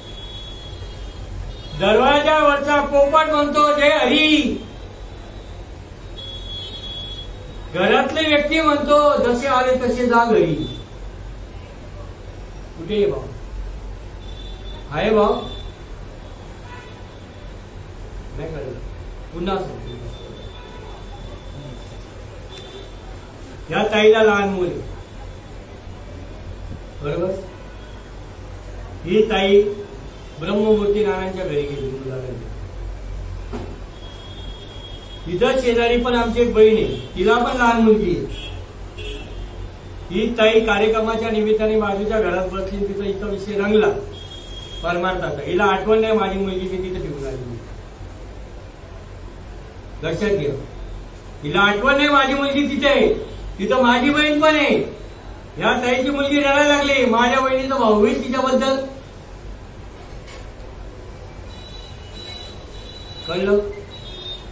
दरवाजावरचा पोपट म्हणतो जय हरी. घरातले व्यक्ती म्हणतो जसे आले तसे जा घरी. कुठे आहे भाव? आहे भाव? नाही कळलं. पुन्हा सांगतो. या ताईला लहान मुल आहे. बरोबर. ही ताई ब्रह्ममूर्ती नारायणच्या घरी गेली मुलाला. इथं शेजारी पण आमची एक बहीण आहे, तिला पण लहान मुलगी आहे. ही ताई कार्यक्रमाच्या निमित्ताने बाजूच्या घरात बसली, तिचा इथं विषय रंगला परमार्थाचा. हिला आठवण नाही माझी मुलगी मी तिथे ठेवून आली. लक्षात घ्या, हिला आठवण नाही माझी मुलगी तिथे आहे, तिथं माझी बहीण पण आहे. या ताईची मुलगी रडायला लागली, माझ्या बहिणीचा भाऊ होईल तिच्याबद्दल. कळलं?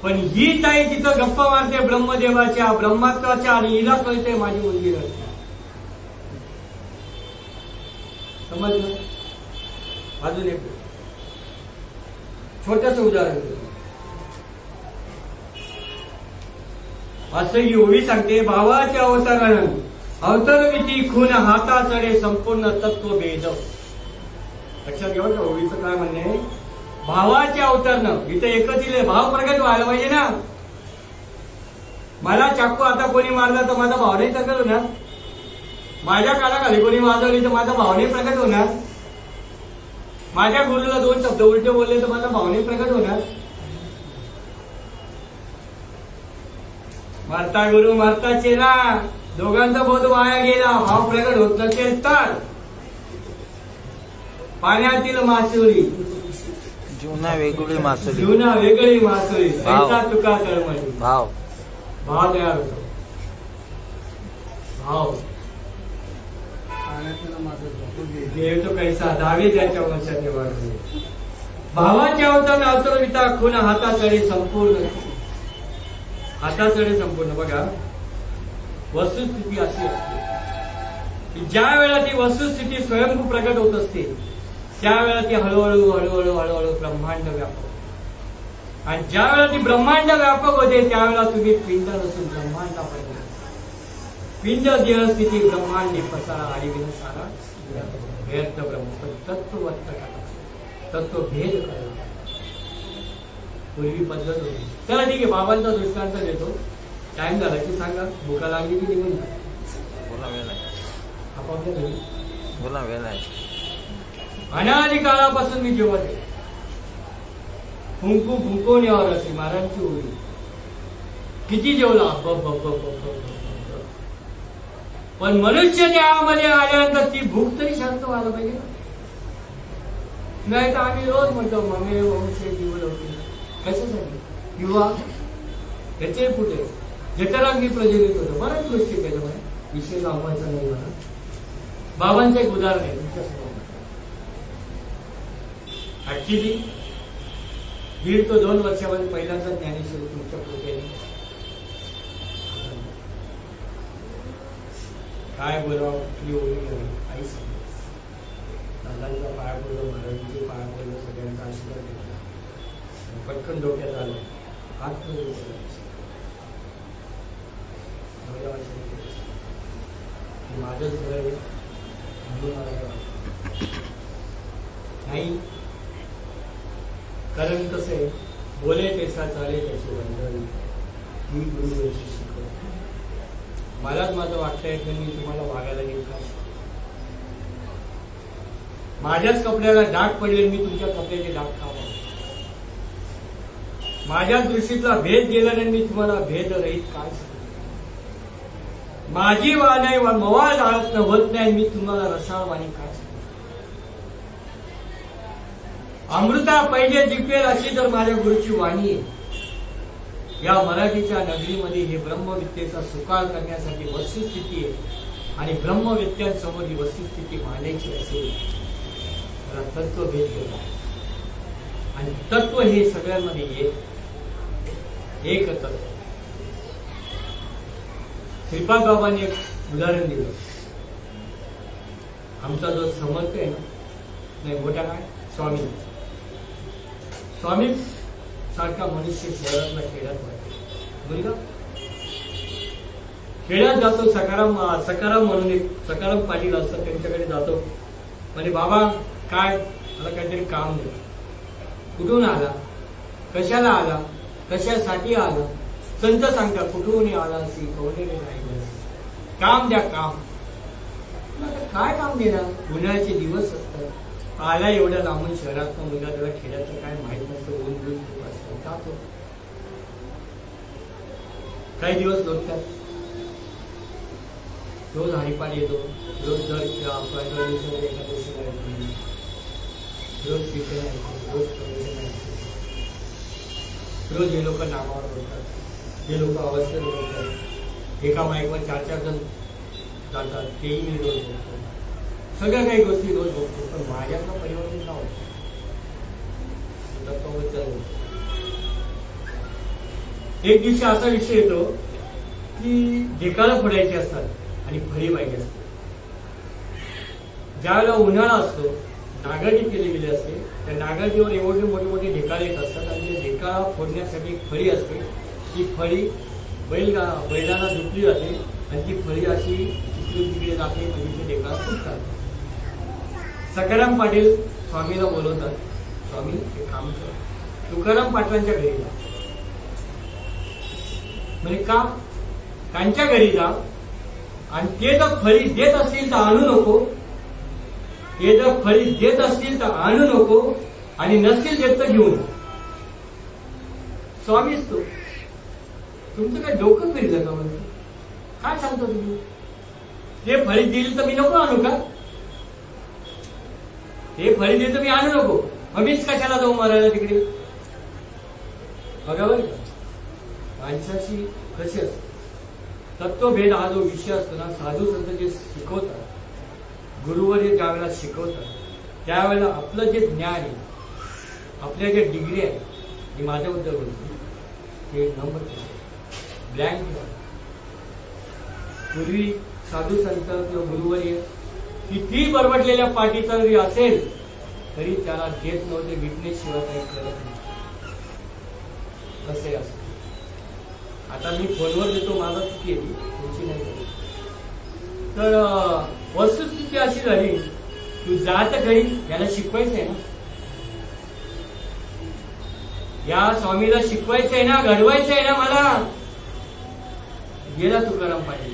पण ही ताई तिथं गप्पा मारते ब्रह्मदेवाच्या ब्रह्मत्वाच्या, आणि हिला कळते माझी मुलगी रडते. समजलं? अजून एक छोटस उदाहरण देतो. असं ही ओवी सांगते, भावाच्या अवतारानं अवतरविती खून हाता चढे संपूर्ण तत्व भेद. लक्षात घ्या का ओवीचं काय म्हणणं आहे? भावाच्या अवतारनं इथं एकच इले भाव प्रगट व्हायला पाहिजे ना. मला चाकू आता कोणी मारला तर माझा भाव नाही प्रगट होणार. माझ्या कानाखाली कोणी वाजवली तर माझा भाव नाही प्रगट होणार. माझ्या गुरुला दोन शब्द उलटे बोलले तर माझा भाव नाही प्रगट होणार. मारता गुरु मारता चेला, दोघांचा बोध वाया गेला. भाव प्रगट होत नसेल तर पाण्यातील मासुरी, जीवना वेगळी मासुरी, जीवना वेगळी मासुरी. ऐसा तुका कर्मणी. भाव भाव तयार होतो. भाव देव तो कैसा दावे त्याच्या वंशाचे वाढले. भावाच्या अवतार अवतरविता खून हाताचढे संपूर्ण. हाताचढे संपूर्ण. बघा वस्तुस्थिती अशी असते की ज्या वेळेला ती वस्तुस्थिती स्वयंभू प्रगट होत असते त्यावेळेला ती हळूहळू हळूहळू हळूहळू ब्रह्मांड व्यापक. आणि ज्या वेळेला ती ब्रह्मांड व्यापक होते त्यावेळेला तुम्ही पिंड नसून ब्रह्मांडापर्यंत. पिंड देहस्थिती ब्रह्मांडी पसारा आडीविन सारा व्यर्थ ब्रह्म. तत्ववत्त करा, तत्वभेद करा. पूर्वी पद्धत होती. चला ठीक आहे, बाबांचा दृष्टांत देतो. टाइम झाला की सांगा, भुका लागली की निघून जा. बोला वेळ आहे, आपापल्या घरी बोला वेळ आहे. अनादी काळापासून मी जेवत आहे. फुंकू फुंकवण्यावर अशी महाराजांची ओळी. किती जेवला पण मनुष्य देहामध्ये आल्यानंतर ती भूक तरी शांत व्हायला पाहिजे. नाही तर आम्ही रोज म्हणतो ममे वंशे जीवलवती. कशासाठी? किंवा त्याचे कुठे जठराग्नी प्रज्वलित होतं. बऱ्याच गोष्टी केल्या मला, विषय लावायचा नाही मला. बाबांचं एक उदाहरण आहे तुमच्यासमोर. ऍक्च्युली 1.5 ते 2 वर्षामध्ये पहिल्यांदा ज्ञानेश्वरी तुमच्या कृपेने काय बोलावं कुठली ओळी घ्यावी काही सांगितलं. दादांचा पाया पडलं, महाराजांचे पाया पडलं, सगळ्यांचा आशीर्वाद घेतला. पटकन डोक्यात आलं हात माझंच घर आहे म्हणून मला नाही. कारण कसं आहे, बोले तेसा चाले त्याची वंदनी ही गुरुवरची शिकवण. मलाच माझं वाटतं आहे की मी तुम्हाला वागायला येईल का? माझ्याच कपड्याला डाग पडले, मी तुमच्या कपड्याचे डाग खावा. माझ्या दृष्टीतला भेद गेला नाही, मी तुम्हाला भेद रहित काय सांगतो. माझी वाणी मवाळ जाळत होत नाही, मी तुम्हाला रसाळ वाणी काय सांगतो. अमृता पहिले जिंकेल अशी तर माझ्या गुरुची वाणी आहे. या मराठीच्या नगरीमध्ये हे ब्रह्मविद्येचा सुकाळ करण्यासाठी वस्तुस्थिती आहे आणि ब्रह्मविद्यांसमोर ही वस्तुस्थिती मांडायची असेल तर तत्वभेद केला. आणि तत्व हे सगळ्यांमध्ये एक तत्व. श्रीपाद बाबांनी एक उदाहरण दिलं. आमचा जो समर्थ आहे ना, नाही मोठा काय स्वामी, स्वामी सारखा मनुष्य शहरातला खेळत नाही. मुलगा खेड्यात जातो, सकाराम म्हणून एक सकाराम पाटील असतात, त्यांच्याकडे जातो. म्हणजे बाबा काय, मला काहीतरी काम दे. कुठून आला, कशाला आला, कशासाठी आला. संत सांगतात कुठून आला सी कोणी नाही, काम द्या काम. काय काम देणार, उन्हाळ्याचे दिवस असतात. आला एवढ्या लांबून शहरात मुलगा, त्याला खेड्याचं काय माहित नसतं, ऊन बिन खूप असतं. जातो काही दिवस लोटतात. रोज हरिपाठ येतो, रोज दर एकादशीला येतो, रोज कीर्तन ऐकतो, रोज प्रवचन ऐकतो. रोज हे लोक नामावर बोलतात, हे लोक अवस्थेत बोलतात, एका माईकवर 4-4 जण जातात, तेही मी रोज बघतो. सगळ्या काही गोष्टी रोज बघतो, पण माझ्यातलं परिवर्तन का होतं तत्वाबद्दल. एक दिवशी असा विषय येतो की ढेकाळं फोडायची असतात आणि फळी पाहिजे असते. ज्यावेळेला उन्हाळा असतो, नागरटी केली गेली असते, त्या नागरटीवर एवढे मोठे मोठे ढेकाळे येत असतात आणि ते ढेकाळा फोडण्यासाठी एक फळी असते. ती फळी बैलांना झुकली जाते आणि ती फळी अशी इकडून तिकडे जाते, म्हणजे ते ढेकाळा फुटतात. सकाराम पाटील स्वामीला बोलवतात, स्वामी हे काम कर. तुकाराम पाटलांच्या घरी जा. म्हणजे का, त्यांच्या घरी जा आणि ते जर फळी देत असतील तर आणू नको, ते जर फळी देत असतील तर आणू नको, आणि नसतील देत तर घेऊन. स्वामीच तो. तुमचं काय डोकं फिरलं का, म्हणजे काय सांगतो तुम्ही. ते फळी दिली तर मी नको आणू का, ते फळी दिली तर मी आणू नको, मग मीच कशाला जाऊ मारायला तिकडे. बघा बरं का माणसाशी कशी असते. तत्वभेद हा जो विषय असतो ना, साधू संत जे शिकवतात, गुरुवर्य ज्या वेळेला शिकवतात, त्यावेळेला आपलं जे ज्ञान आहे, आपल्या जे डिग्री आहे, मी माझ्याबद्दल बोलतो, ते नंबर ब्लँक. पूर्वी साधू संत किंवा गुरुवर्य किती बरबटलेल्या पाठीचा जरी असेल तरी त्याला देत नव्हते, विटनेस शिवाय काही करत नाही. कसे असते. आता मी फोनवर देतो, माझा चुकी आहे, तुमची नाही. तर वस्तुस्थिती अशी झाली, तू जात घरी, याला शिकवायचं आहे ना, या स्वामीला शिकवायचं आहे ना, घडवायचं आहे ना मला. गेला तुकाराम पाटील.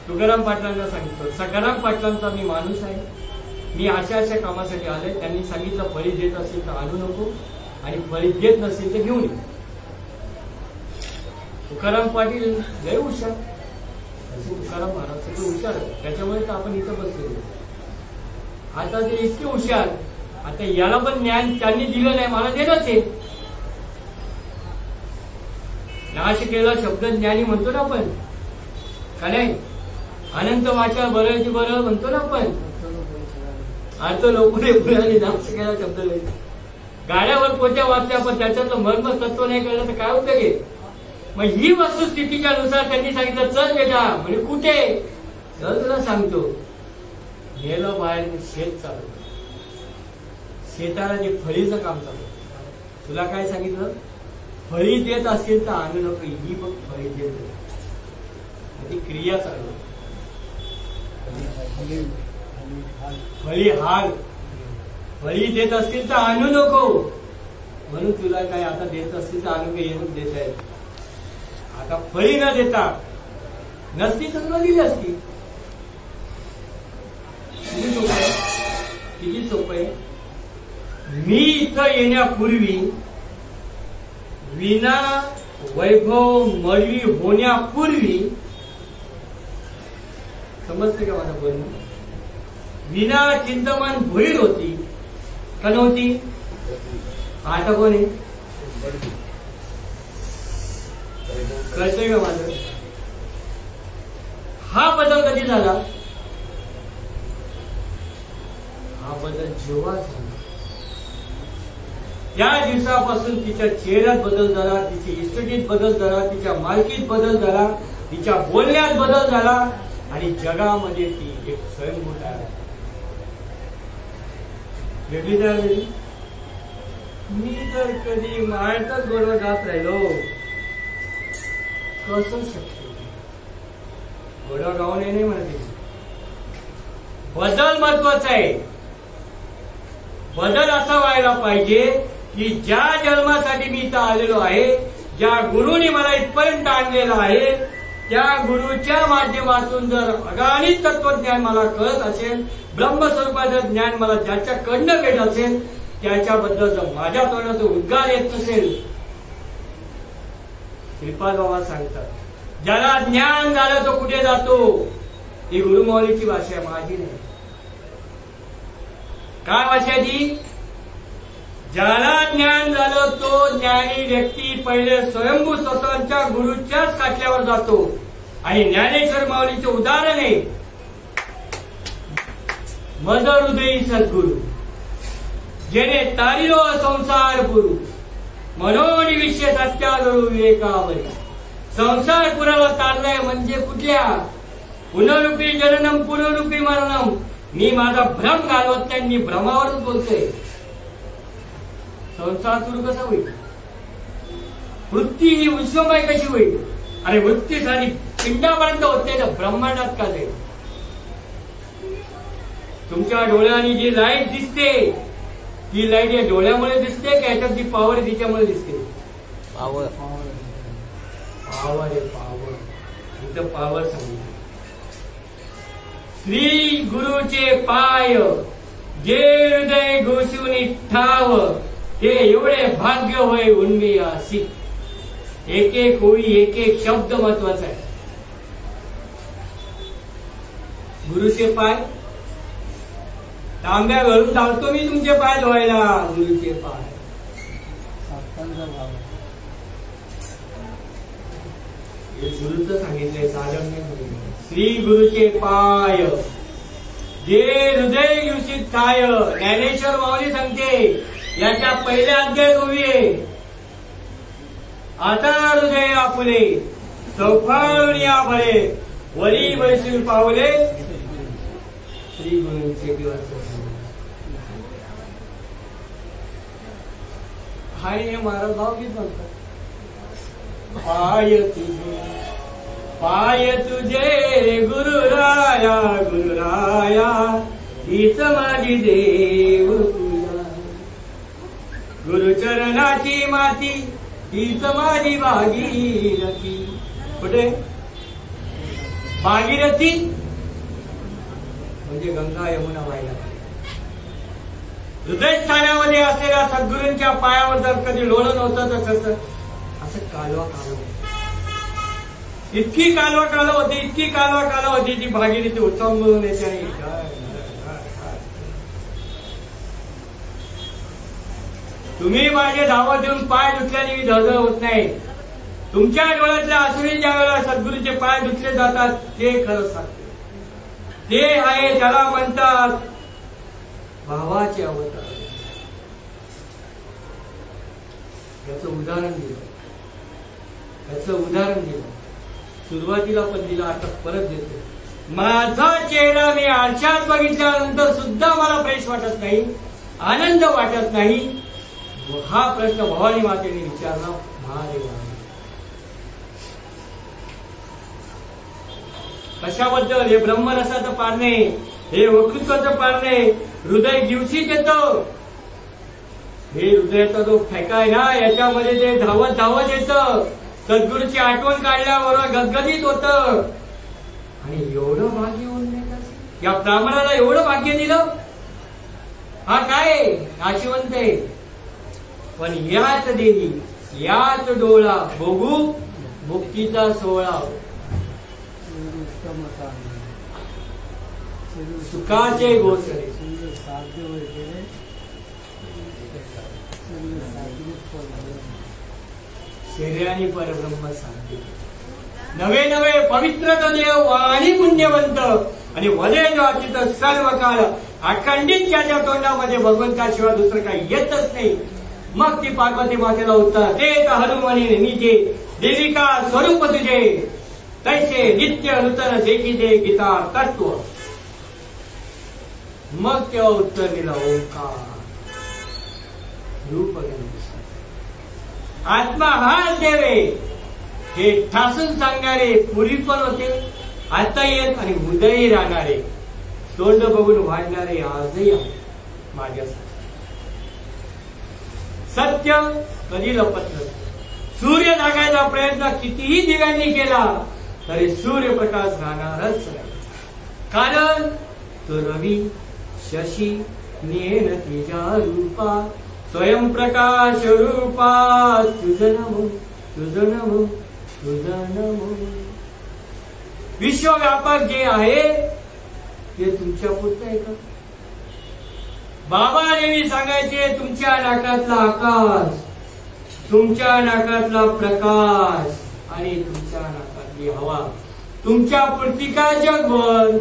तुकाराम पाटलांना सांगितलं, सकाराम पाटलांचा मी माणूस आहे, मी अशा अशा कामासाठी आलोय. त्यांनी सांगितलं फळी देत असेल तर आणू नको, आणि फळी देत नसेल तर घेऊन ये. तुकाराम पाटील लय हुशार, असे तुकाराम महाराज सगळे हुशार, त्याच्यामुळे तर आपण इथं बसलेलो. आता ते इतके हुशार, आता याला पण ज्ञान त्यांनी दिलं नाही, मला देणंच आहे. नाशिकेला शब्द ज्ञानी म्हणतो ना आपण, का नाही. अनंत वाचा बरं बरं म्हणतो ना आपण, अर्थ लोपुरे पुढे नाशिकेला शब्द नाही. गाड्यावर पोत्या वाचल्या, पण त्याच्यातलं मर्म तत्व नाही कळलं तर काय उपयोग आहे. मग ही वस्तुस्थितीच्या नुसार त्यांनी सांगितलं, चल बेटा. म्हणजे कुठे, चल तुला सांगतो. गेलं बाहेर, शेत चालू, शेताला जे फळीचं काम चालू. तुला काय सांगितलं, फळी देत असेल तर आणू नको. ही बघ फळी देत, ती क्रिया चालू. फळी हाल, फळी देत असतील तर आणू नको. म्हणून तुला काय आता देत असतील तर आणू काही येऊन देत आहेत. आता फळी न देता नसती तर न दिली असती. किती सोपं आहे. मी इथं येण्यापूर्वी, विना वैभव मळवी होण्यापूर्वी, समजते का माझं बोलणं, विना चिंतमान भुईर होती का नव्हती. आता कोण आहे, कळतंय का माझं. हा बदल कधी झाला, हा बदल जेव्हा झाला त्या दिवसापासून तिच्या चेहऱ्यात बदल झाला, तिच्या इस्टेटीत बदल झाला, तिच्या मालकीत बदल झाला, तिच्या बोलण्यात बदल झाला, आणि जगामध्ये ती एक स्वयंभू तयार आहे. वेगळी तयार झाली. मी जर कधी माळ्यातच बरोबर जात राहिलो, कसं शक्य. घोडा गाऊन नाही म्हणते. बदल महत्वाचा आहे. बदल असा व्हायला पाहिजे की ज्या जन्मासाठी मी इथं आलेलो आहे, ज्या गुरुनी मला इथपर्यंत आणलेलं आहे, त्या गुरुच्या माध्यमातून जर अगणित तत्वज्ञान मला कळत असेल, ब्रह्मस्वरूपाचं ज्ञान मला ज्याच्याकडनं भेट असेल, त्याच्याबद्दल जर माझ्या तोंडाचा उद्गार येत नसेल, श्रीपाद बाबा सांगतात, ज्याला ज्ञान झालं तो कुठे जातो? ही गुरुमाऊलीची भाषा आहे, माझी नाही. काय भाषा आहे ती? ज्याला ज्ञान झालं तो ज्ञानी व्यक्ती पहिले स्वयंभू स्वतःच्या गुरुच्याच काठल्यावर जातो. आणि ज्ञानेश्वर माऊलीचे उदाहरण आहे मद हृदयी सद्गुरु, जेने तारिलो संसार गुरु, मनोनी विषय सत्यागुरु विवेकावरी. संसार पुराला तारलाय म्हणजे कुठल्या? पुनरुपी जननम पुनरुपी मरणम. मी माझा भ्रम घालवत नाही, मी भ्रमावरच बोलतोय. संसार सुरू कसा होईल? वृत्ती ही विश्वमय कशी होईल? अरे वृत्ती साधी पिंडापर्यंत होते ना, ब्रह्मांडात का जाईल? तुमच्या डोळ्याने जी लाईट दिसते, ती लाईट या डोळ्यामुळे दिसते का याच्यात जी पॉवर आहे तिच्यामुळे दिसते? पावर. पावर आहे, पावर. इथं पावर सांगितलं. श्री गुरुचे पाय जे हृदय घोषून ठाव, ते एवढे भाग्य होय उन्मी आसी. एक एक ओळी, एक एक शब्द महत्वाचा आहे. गुरुचे पाय, तांब्या घालून धावतो मी तुमचे पाय धुवायला. गुरुचे पाय, हे गुरुचं सांगितलंय, साधन नाही. श्री गुरुचे पाय जे हृदय घोषित ठाय. ज्ञानेश्वर माऊली सांगते, याच्या पहिल्या अध्याय गोविये, आता हृदय आपुले चौफाळून या भळे, वरी बैसून पावले श्री गुरूंचे दिवस. हाय हे महाराज भावगीत म्हणतात. पाय तुझे, पाय तुझे गुरुराया, गुरुराया हीच माझी देव पूजा. गुरुचरणाची माती हीच माझी भागीरथी. कुठे? भागीरथी म्हणजे गंगा यमुना व्हायला. हृदयस्थानामध्ये असलेल्या सद्गुरूंच्या पायावर जर कधी लोळण होतं तर कसं? असं कालवा कालव, इतकी कालवा कालव होती, इतकी कालवा कालव होती, ती भागीरथी उचंबळून येते. तुम्ही माझे धावत देऊन पाय धुतल्याने मी धडधड होत नाही. तुमच्या डोळ्यातल्या आसुरी ज्या वेळेला सद्गुरूचे पाय धुतले जातात ते खरं सांगते. ते आहे त्याला म्हणतात भावाचे अवतार. याचं उदाहरण दिलं, याचं उदाहरण दिलं. सुरुवातीला पण दिलं, आता परत देतो. माझा चेहरा मी आरशात बघितल्यानंतर सुद्धा मला फ्रेश वाटत नाही, आनंद वाटत नाही. हा प्रश्न भवानी मातेने विचारला महादेवाने. कशाबद्दल? हे ब्रह्मरसाचं पारणे, हे वक्तृत्वाचं पारणे. हृदय दिवशीच येतं. हे हृदयाचा जो ठेका आहे ना, याच्यामध्ये ते धावत धावत येतं. सद्गुरूची आठवण काढल्याबरोबर गदगदित होतं. आणि एवढं भाग्य होऊन या ब्राह्मणाला एवढं भाग्य दिलं. हा काय नाशिवंत आहे. पण याच देही, याच डोळा बघू मुक्तीचा सोहळा. सुखाचे गोसरे शरीराने परब्रह्म सांगते. नवे नवे पवित्र देव आणि पुण्यवंत आणि वदे वाचित सर्व काळ अखंडित त्याच्या तोंडामध्ये भगवंताशिवाय दुसरं काही येतच नाही. मग ती पार्वती मातेला उत्तर ते हनुमानी निजे देविका स्वरूप तुझे तैसे नित्य नूतन देखी दे गीता तत्व. मग तेव्हा उत्तर दिलं ओंकार रूप आत्मा हाच देवे. हे ठासून सांगणारे पूर्वी पण होते, आता येत आणि उदयी राहणारे, तोंड बघून वाढणारे आजही आहे माझ्यासाठी. सत्य कधी लपत नसते. सूर्य जागायचा प्रयत्न कितीही दिव्यांनी केला तरी सूर्यप्रकाश राहणारच नाही. कारण तो रवी शशी नेन तिजा रूपा, स्वयंप्रकाश रूपा, तुझ नमो तुझ नमो तुझ नमो. विश्वव्यापक जे आहे ते तुमच्या पुरतं आहे का? बाबा नेहमी सांगायचे, तुमच्या नाकातला आकाश, तुमच्या नाकातला प्रकाश आणि तुमच्या नाकातली हवा तुमच्या पुरती का जगभर?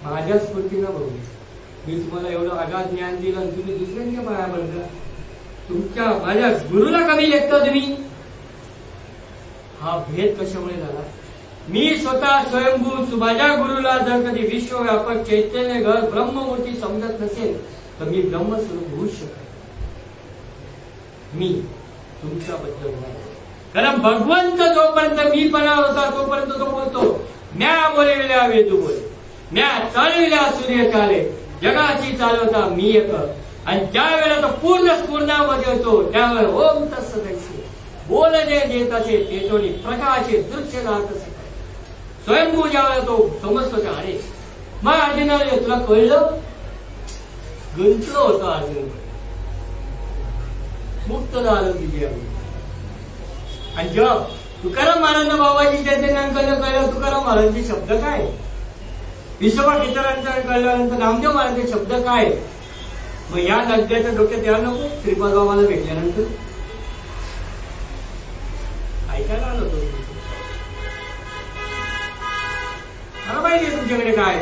माझ्या स्फूर्तीनं बघू. मी तुम्हाला एवढं आगाध ज्ञान दिलं आणि तुम्ही दुसऱ्यांच्या पाया पडता. तुमच्या माझ्या गुरुला कमी लेखता तुम्ही. हा भेद कशामुळे झाला? मी स्वतः स्वयंभू माझ्या गुरुला जर कधी विश्वव्यापक चैतन्य घर ब्रह्ममूर्ती समजत नसेल तर मी ब्रह्मस्वरूप होऊ शकत. मी तुमच्याबद्दल नाही. कारण भगवंत जोपर्यंत मीपणा होता तोपर्यंत तो बोलतो, म्या बोलविल्या वेदू बोले, म्या चालविल्या सूर्य चाले, जगाची चालवता मी एक. आणि ज्या वेळेला तो पूर्ण स्फूर्णामध्ये होतो त्यावेळेला ओम तत्सदैसे बोलणे देत असे तेजोनी प्रकाशे दृश्य राहत असे. स्वयंभू ज्यावेळेला तो समजतो त्या अरे मग अर्जुनाला तुला कळलं, गुंतलो होतो अर्जुन, मुक्त झालं तिथे. आणि जेव्हा तुकाराम महाराजांना बाबाजी चैतन्यांकडनं कळलं तुकाराम महाराजांचे शब्द काय, विश्वभा इतरांच्या कळल्यानंतर नामदेव महाराजांचे शब्द काय, मग या नद्याच्या डोक्यात यायला नको. श्रीपाद बाबाला भेटल्यानंतर ऐकायला आलो होतो. मला माहिती तुमच्याकडे काय.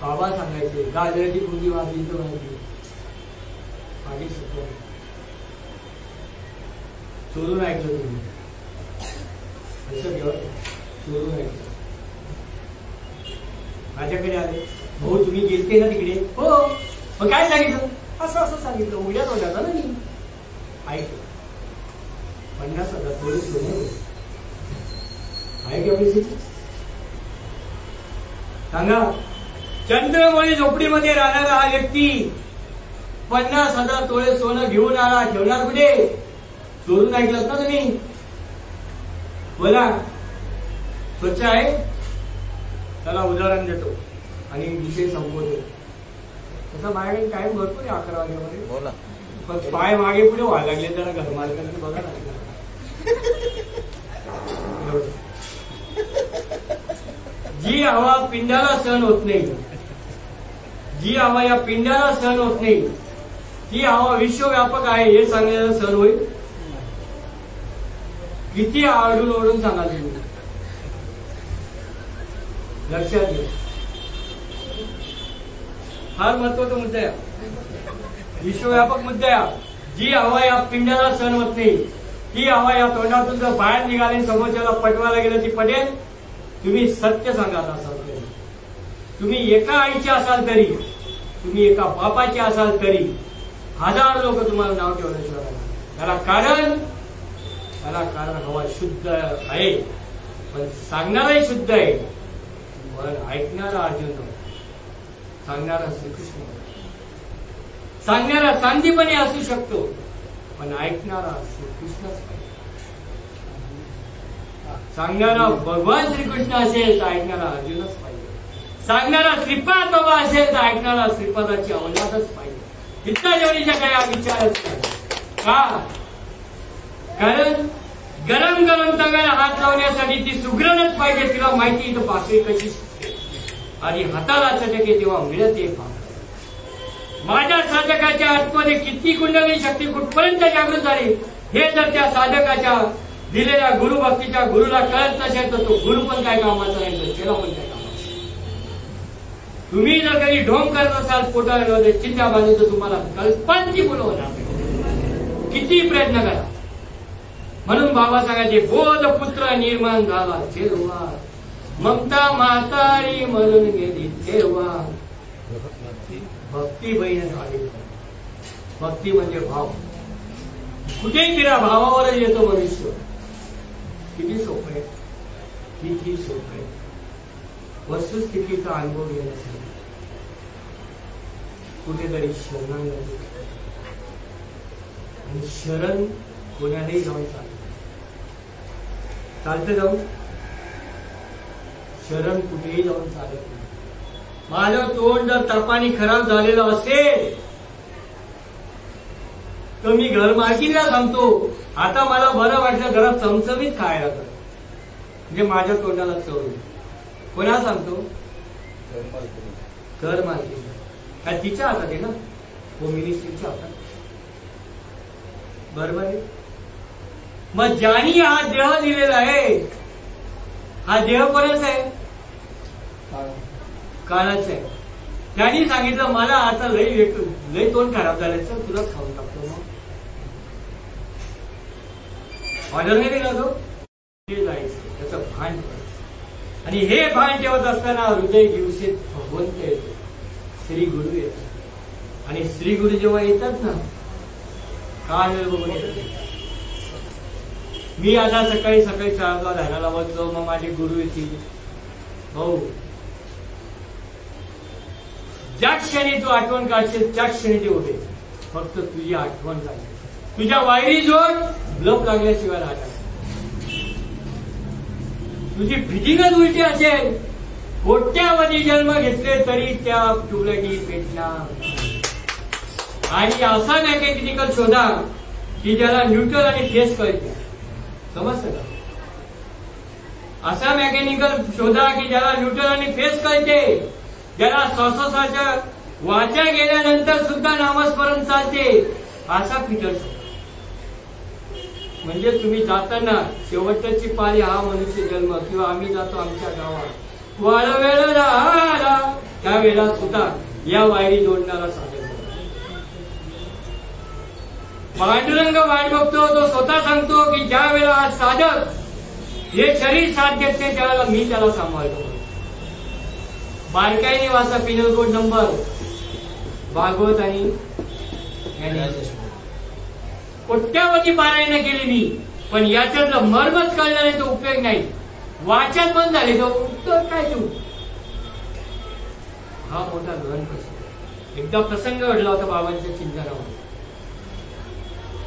बाबा सांगायचे गाजराची पुंजी वाजली तर माहिती माझी सत्य चोरून ऐकलं तुम्ही. असं घेऊ चोरून ऐकलं. माझ्याकडे आले, भाऊ तुम्ही गेलते ना तिकडे. हो, मग काय सांगितलं? असं असं सांगितलं. उद्या तो जाता ना मी ऐकलं. 50,000 थोडी सोने आहे का पैसे सांगा. चंद्रमणी झोपडीमध्ये राहणारा हा व्यक्ती 50,000 तोळे सोनं घेऊन आला. ठेवणार कुठे? चोरून ऐकलं ना तुम्ही. बोला स्वच्छ आहे. त्याला उदाहरण देतो आणि विषय संपवतो. तसं माझ्याकडे टाइम भरपूर आहे 11 वाजेमध्ये. बोला. पण पाय मागे पुढे व्हायला लागले जरा घरमालकांचे बघा ना. जी हवा पिंडाला सहन होत नाही, जी हवा या पिंडाला सहन होत नाही ती हवा विश्वव्यापक आहे हे सांगण्याला सहन होईल? किती आडून ओढून सांगा तुम्ही. लक्षात घ्या. फार महत्वाचा मुद्दा आहे, विश्वव्यापक मुद्दा आहे. जी हवा या पिंडाला सहन होत नाही ती हवा या तोंडातून जर बाहेर निघाली समोरच्याला पटवायला गेलं ती पटेल. तुम्ही सत्य सांगा असाल तरी, तुम्ही एका आईचे असाल तरी, तुम्ही एका बापाचे असाल तरी 1000 लोक तुम्हाला नाव ठेवण्याशिवाय. त्याला कारण हवा शुद्ध आहे पण सांगणाराही शुद्ध आहे. पण ऐकणारा अर्जुन, सांगणारा श्रीकृष्ण, सांगणारा सांदीपणे असू शकतो पण ऐकणारा श्रीकृष्णच पाहिजे. सांगणारा भगवान श्रीकृष्ण असेल तर ऐकणारा अर्जुनच पाहिजे. सांगणारा श्रीपाद बाबा असेल तर ऐकणारा श्रीपादाची अवलादच पाहिजे. इतका जेवढीच्या काही विचारच नाही का. कारण गरम गरम तव्याला हात लावण्यासाठी ती सुगरणच पाहिजे. तिला माहिती इथं पाकळी कशी आणि हाताला चटके तेव्हा मिळते. माझ्या साधकाच्या आतमध्ये किती कुंडली शक्ती कुठपर्यंत जागृत झाली हे जर त्या साधकाच्या दिलेल्या गुरुभक्तीच्या गुरुला कळत नसेल तर तो गुरु पण काय कामाचा नाही, तर त्याला पण काय कामाचा. तुम्ही जर कधी ढोंग करत असाल पोटामध्ये चिंता बांधली तर तुम्हाला कल्पनाची मुलं होणार. किती प्रयत्न करा. म्हणून बाबा सांगायचे बोध पुत्र निर्माण झाला जेव्हा, ममता म्हातारी म्हणून गेली तेव्हा. भक्ती बहीण झाली. भक्ती म्हणजे भाव. कुठेही फिरा भावावरच येतो मनुष्य. किती सोपं आहे, किती सोपं आहे वस्तुस्थितीचा अनुभव घेण्यासाठी. कुठेतरी शरणागती आणि शरण कोणालाही जाऊन चालतं जाऊन शरण कुठेही जाऊन चालत नाही. माझं तोंड जर तपाने खराब झालेलं असेल तर मी घरमालकीला सांगतो, आता मला बरं वाटलं जरा चमचमीत खायला कर, म्हणजे माझ्या तोंडाला चव येईल. कोणाला सांगतो? घरमालकीला. काय तिच्या हातात आहे ना, होम मिनिस्ट्रीच्या हातात. बरोबर आहे. मग ज्यांनी हा देह दिलेला आहे, हा देह कोणाचा आहे? काळाचा आहे. त्यांनी सांगितलं मला आता लय तोंड खराब झाल्याचं, तुला खाऊन टाकतो. मग ऑर्डर नाही दिला तो, ते जायचं त्याचं भान ठेवायचं. आणि हे भान ठेवत असताना हृदय दिवसे भगवंत येतो, श्री गुरु येतात. आणि श्री गुरु जेव्हा येतात ना, काय बघून येतात. मी आता सकाळी 4ला ध्यानाला बसलो, मग माझे गुरु येतील. भाऊ, ज्या क्षणी तू आठवण काढशील त्या क्षणी ते उभे. फक्त तुझी आठवण काढशील. तुझ्या वायरी जोड ब्लॉक लागल्याशिवाय राहणार. तुझी फिटिंगच उलटी असेल, कोट्यावधी जन्म घेतले तरी त्या ट्यूबलाईटी पेटणार. आणि असा मेकॅनिकल शोधा की ज्याला न्यूट्रल आणि फेस कळते. समजतं का? असा मेकॅनिकल शोधा की ज्याला न्यूट्रल आणि फेस कळते, ज्याला श्वासोश्वासाच्या वाचा गेल्यानंतर सुद्धा नामस्मरण चालते. असा फिटर शोधा. म्हणजे तुम्ही जाताना शेवटची पाळी हा मनुष्य जन्म, किंवा आम्ही जातो आमच्या गावात वाळवेळ राहिला त्यावेळेला सुद्धा या वायरी जोडणारा साधन. पांडुरंग वाट बघतो, तो स्वतः सांगतो की ज्या वेळेला साधक हे शरीर साथ घेत नाही त्यावेळेला मी त्याला सांभाळतो. बारकाईने वाचा पिनल कोड नंबर भागवत आणि कोट्यावधी पारायण केली मी, पण याच्यातलं मर्मच कळलं नाही, तो उपयोग नाही. वाचन बंद झाले तो उत्तर काय तू. हा मोठा ग्रहण प्रसंग. एकदा प्रसंग घडला होता बाबांच्या चिंतनावर.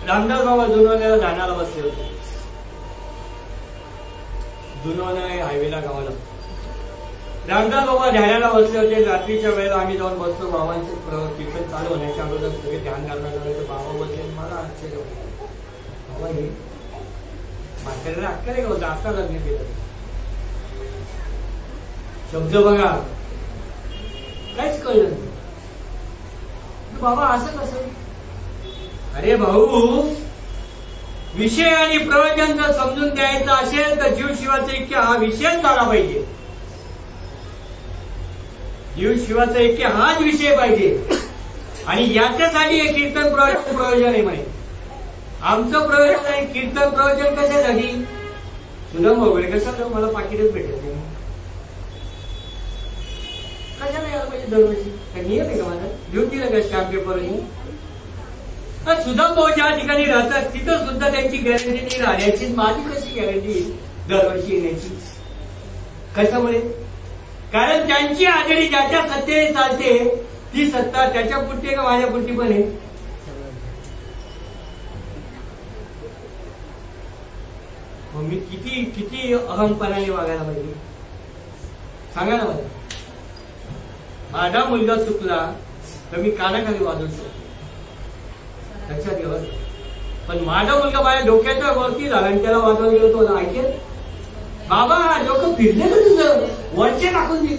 रामदास बाबा जुनवण्याला ध्यानाला बसले होते. जुनवणे हायवेला गावाला. रामदास बाबा ध्यानाला बसले होते. रात्रीच्या वेळेला आम्ही जाऊन बसतो. बाबांचे कीर्तन चालू होण्याच्या अगोदर सगळे ध्यान करणार झाले तर बाबा बसले. मला आश्चर्य होतं, बाबा हे म्हाताऱ्याला अक्कल आहे का? आता लग्न केलं. शब्द बघा काहीच कळलं नाही. बाबा असं कसं? अरे भाऊ, विषय आणि प्रयोजन जर समजून द्यायचं असेल तर जीव शिवाचं ऐक्य हा विषयच झाला पाहिजे. जीव शिवाचं ऐक्य हाच विषय पाहिजे. आणि याच्यासाठी हे कीर्तन प्रयोजन आहे म्हणे. आमचं प्रयोजन आहे कीर्तन प्रयोजन कशासाठी? सुद्धा मोबाईल कशाला मला पाकिटच भेटत नाही. कशाला यायला पाहिजे दरवर्षी? काय नियम आहे का माझा? घेऊन दिलं का स्टॅम्प पेपर? सुद्धा भाऊ ज्या ठिकाणी राहतात तिथं सुद्धा त्यांची गॅरंटी नाही राहण्याची. माझी कशी गॅरंटी दरवर्षी येण्याची? कशामुळे? कारण त्यांची आघाडी ज्याच्या सत्तेने चालते ती सत्ता त्याच्या पुरती का माझ्या पुरती पण आहे? मग मी किती किती अहमपणाने वागायला पाहिजे सांगा ना मला. माझा मुलगा चुकला तर मी कानाखाली वाजवू शकतो, लक्षात घ्या. पण माझा मुलगा माझ्या डोक्याच्या वरती झाला आणि त्याला वाजवून गेलो, तो ऐकेल? बाबा डोकं फिरले का तुझं? वरचे टाकून दे.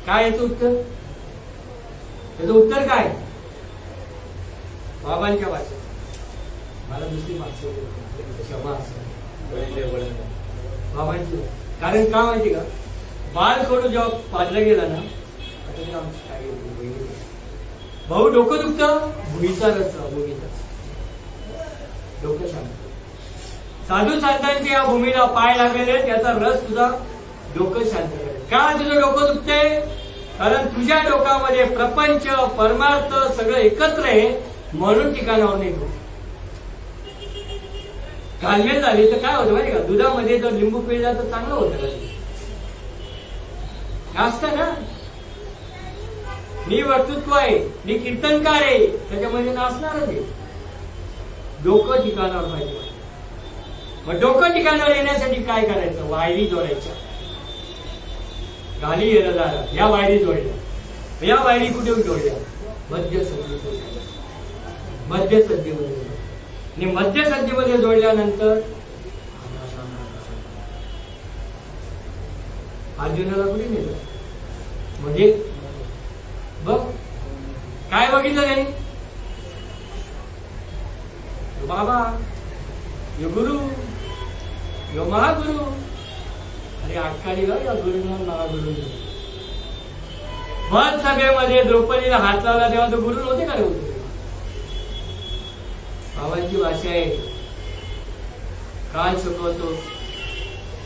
काय याचं उत्तर? त्याचं उत्तर काय? बाबांच्या भाषेत मला दुसरी भाषा क्षमा असेल बाबांची. कारण का माहिती का? बाल कडू जेव्हा पाजला गेला ना, आता आमची काय भाऊ डोकं दुखतं, भुईचा रस भूमीचा डोकं शांत. साधू संतांच्या या भूमीला पाय लागलेले त्याचा रस तुझा डोकं शांत करेल. का तुझं डोकं दुखते? कारण तुझ्या डोक्यामध्ये प्रपंच परमार्थ सगळं एकत्र आहे म्हणून ठिकाणावर नाही. घालमेल झाली तर काय होतं माहिती का, दुधामध्ये जर लिंबू पिळला तर चांगलं होतं का ते? असतं ना. मी वक्तृत्व आहे, मी कीर्तनकार आहे, त्याच्यामध्ये नाचणारच आहे. डोकं ठिकाणावर पाहिजे. मग डोकं ठिकाणावर येण्यासाठी काय करायचं? वायरी जोडायच्या. गाली येणार या वायरी जोडल्या. या वायरी कुठे जोडल्या? मध्यसंधीमध्ये. मध्यसंधीमध्ये आणि मध्यसंधीमध्ये जोडल्यानंतर अर्जुनाला कुठे नेलं? म्हणजे बघ काय बघितलं त्यांनी? बाबा यो गुरु, यो महागुरु. अरे अटकाली ग या गुरुना महागुरु. मग सभेमध्ये द्रौपदीला हात लावला तेव्हा तो गुरु नव्हते का रे? होते बाबांची भाषा आहे. काय शिकवतो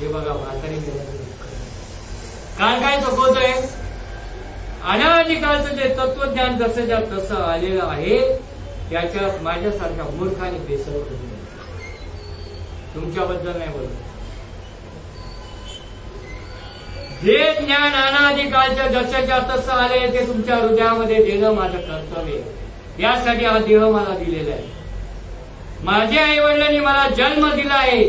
हे बघा. म्हातारी काल काय शिकवतोय? अनादिकालचं जे तत्वज्ञान जसंच्या तसं आलेलं आहे त्याच्यात माझ्यासारख्या मूर्खाने भेसळ करू नये. तुमच्याबद्दल नाही बोलत. जे ज्ञान अनादिकालच्या जशाच्या तसं आले ते तुमच्या हृदयामध्ये देणं माझं कर्तव्य आहे. यासाठी हा देह मला दिलेला आहे. माझे आई वडिलांनी मला जन्म दिला आहे.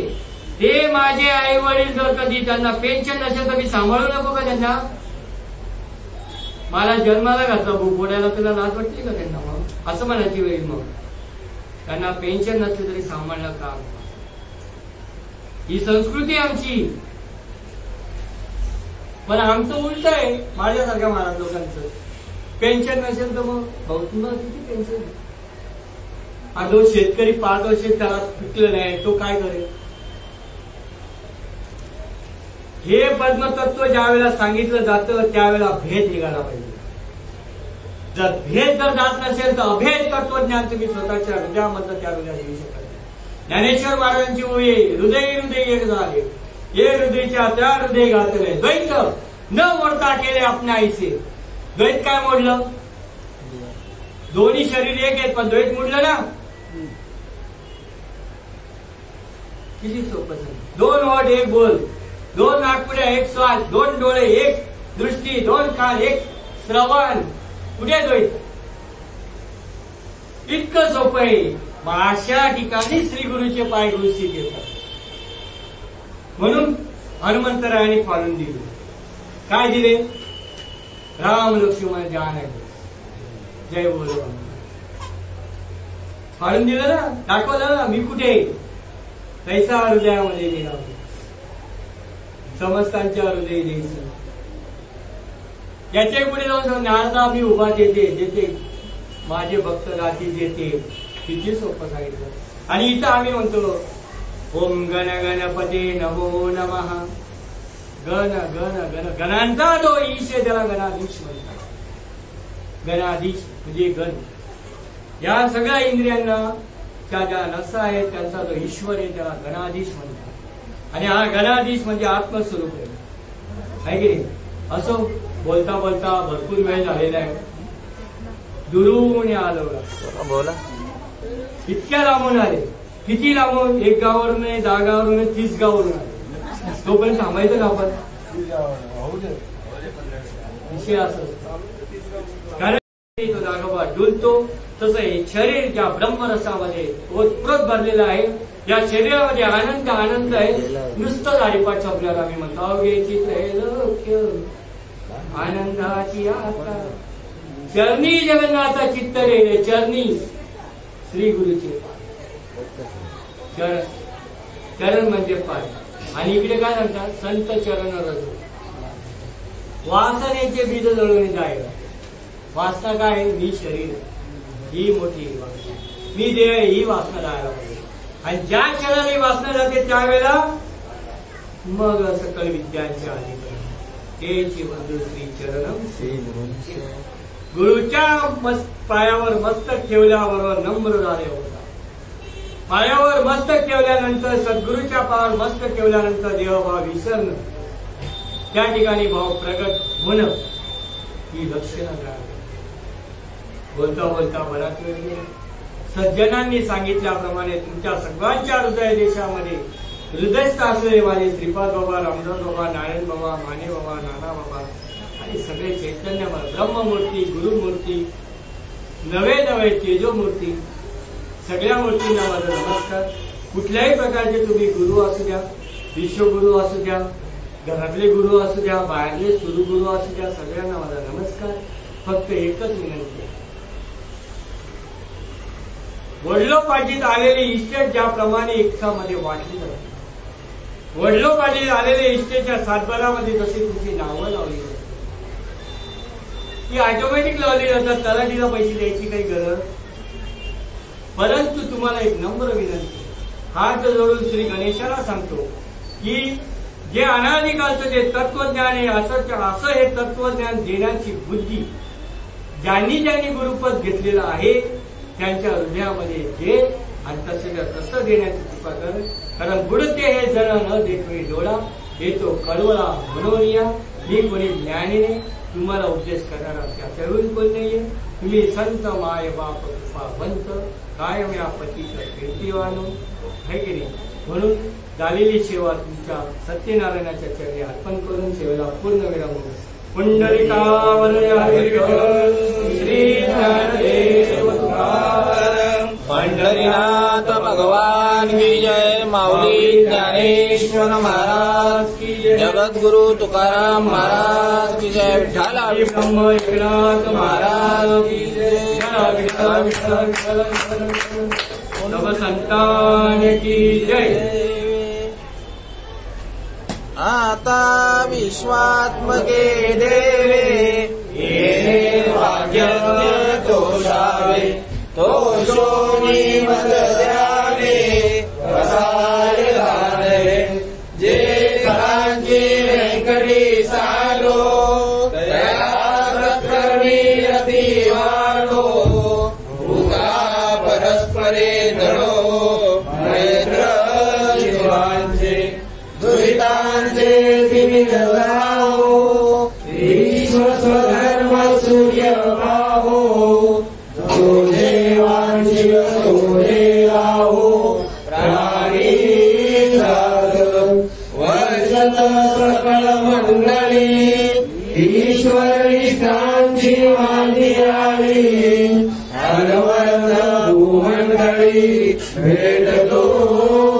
ते माझे आई वडील जर कधी त्यांना पेन्शन नसेल तर मी सांभाळू नको का त्यांना? मला जन्माला घातलं बोडायला तुला लाज वाटली का त्यांना? मग असं म्हणायची वेळ मग त्यांना पेन्शन नसले तरी सांभाळणं का? ही संस्कृती आमची. पण आमचं उलट आहे माझ्यासारख्या महाराज लोकांचं. पेन्शन नसेल तर मग भाऊ तुम्हाला किती पेन्शन? हा जो शेतकरी 5 वर्ष त्याला पिकलं नाही तो काय करेल? हे पद्मतत्व ज्या वेळेला सांगितलं जातं त्यावेळेला भेद निघाला पाहिजे. जर भेद जर जात नसेल तर अभेद तत्वज्ञान तुम्ही स्वतःच्या हृदयामधलं त्या हृदयात येऊ शकत नाही. ज्ञानेश्वर महाराजांची ओळी हृदय हृदय एक झाले, ये हृदयच्या त्या हृदय घातले द्वैत न मोडता केले आपल्या आईचे. द्वैत काय मोडलं? दोन्ही शरीर एक आहेत पण द्वैत मोडलं ना. किती सोपं. 2 ओठ 1 बोल, 2 नाकपुड्या 1 श्वास, 2 डोळे 1 दृष्टी, 2 कान 1 श्रवण. कुठे द्वैत? इतकं सोपं आहे. मग अशा ठिकाणी श्री गुरुचे पाय गुरुशी घेतात. म्हणून हनुमंतरायाने फाळून दिले. काय दिले? राम लक्ष्मण जानकी जय बोल. फाळून दिलं ना, दाखवलं ना मी कुठे. कैसा हृदयामध्ये निघाला. समस्तांच्या हृदय द्यायचं. याच्या पुढे जाऊन नारदा मी उभा देते माझे भक्त गाठी देते. किती सोपं सांगितलं. आणि इथं आम्ही म्हणतो ओम गण गणपते नमो नमः. गण गण गण गणांचा जो ईश आहे त्याला गणाधीश म्हणतात. गणाधीश म्हणजे गण. या सगळ्या इंद्रियांना ज्या नसा आहेत त्यांचा जो ईश्वर आहे त्याला गणाधीश म्हणतात. आणि हा गणाधीश म्हणजे आत्मस्वरूप आहे की नाही? असो बोलता बोलता भरपूर वेळ झालेला आहे. दुरून आलो बोला. इतक्या लांबून आले. किती लांबून? 1 गावावरून 10 गावावरून 30 गावावरून आले. तोपर्यंत थांबायचं का आपण? विषय असं कारण तो दाखवा डुलतो. तसं हे शरीर ज्या ब्रह्मरसामध्ये ओतप्रोत भरलेलं आहे. या शरीरामध्ये आनंद आनंद आहे. नुसतं गाडीपाठ आपल्याला आम्ही म्हणतो अवघेची त्रैलोक्य आनंदाची आता चरणी जगन्नाथ चित्त रे. चरणी श्री गुरुचे चरण. चरण म्हणजे पाय. आणि इकडे काय म्हणतात? संत चरण रज. वासनेचे बीज जळून जायला. वासना काय? मी शरीर ही मोठी वासना, मी देह ही वासना जायला पाहिजे. आणि ज्या क्षणाने वासना जाते त्यावेळेला मग सकल विद्यांच्या अधिकारी बंधू श्री चरणम श्री गुरुच्या पायावर मस्तक ठेवल्याबरोबर नम्र झाले होता. पायावर मस्तक ठेवल्यानंतर सद्गुरूच्या पायावर मस्तक ठेवल्यानंतर देहभाव विसरणं, त्या ठिकाणी भाव प्रगट होणं ही लक्षणं काय? बोलता बोलता बराच वेळ गेला. सज्जनांनी सांगितल्याप्रमाणे तुमच्या सर्वांच्या हृदय देशामध्ये हृदयस्थ असलेले माझे श्रीपाद बाबा, रामदास बाबा, नारायण बाबा, माने बाबा, नाना बाबा आणि सगळे चैतन्यमय ब्रह्ममूर्ती, गुरुमूर्ती, नवे नवे तेजोमूर्ती, सगळ्या मूर्तींना माझा नमस्कार. कुठल्याही प्रकारचे तुम्ही गुरु असू द्या, विश्वगुरु असू द्या, घरातले गुरु असू द्या, बाहेरले सुरुगुरु असू द्या, सगळ्यांना माझा नमस्कार. फक्त एकच विनंती आहे, वडलोपार्जित आलेले इस्टेट ज्याप्रमाणे एकसामध्ये वाटली जाते, वडलोपार्जित आलेले इस्टेटच्या सातबारामध्ये जशी तुमची नावं लावली जातात ती ऑटोमॅटिक लावली जातात, तलाठीला पैसे द्यायची काही गरज. परंतु तुम्हाला एक नम्र विनंती, हात जोडून श्री गणेशाला सांगतो की जे अनादिकालचं जे तत्वज्ञान आहे, असं हे तत्वज्ञान देण्याची बुद्धी ज्यांनी ज्यांनी गुरुपद घेतलेलं आहे त्यांच्या हृदयामध्ये जे आणि तसं देण्याची कृपा कर. कारण बुडते हे जण न देखवे डोळा, येतो कळवळा मनोनिया. मी कोणी ज्ञानीने तुम्हाला उपदेश करणारा त्याच्यावरून कोण नाहीये. तुम्ही संत माय बाप कृपावंत, कायम या पतीचं कीर्तिवान आहे की नाही. म्हणून झालेली सेवा तुमच्या सत्यनारायणाच्या चरणी अर्पण करून सेवेला पूर्ण विराम. पुंडलिकावरया श्री ज्ञानदेव तुकाराम. पंढरीनाथ भगवान की जय. माऊली ज्ञानेश्वर महाराज की जय. जगद्गुरु तुकाराम महाराज की जय. विठ्ठल ब्रह्म एकनाथ महाराज की जय. नव संतान की जय. आता विश्वात्मके देवे येणे भाग्य तोषावे. तोषोनी मद द्यावे प्रसारे घालवे. जे करांची व्यंकटी सालो तया सत्कर्मी रती वाढो. भूता परस्परे धडो मैत्र जीवांचे दुरितांचे दिविजलाहो. ईश्वर स्वधर्म सूर्य पाहो. जो देवांची सोडे लाहो. प्राणी वर्षत सकळ मंडळी ईश्वर इष्टांची मांडी आली. अनवरत भूमंडळी भेटतो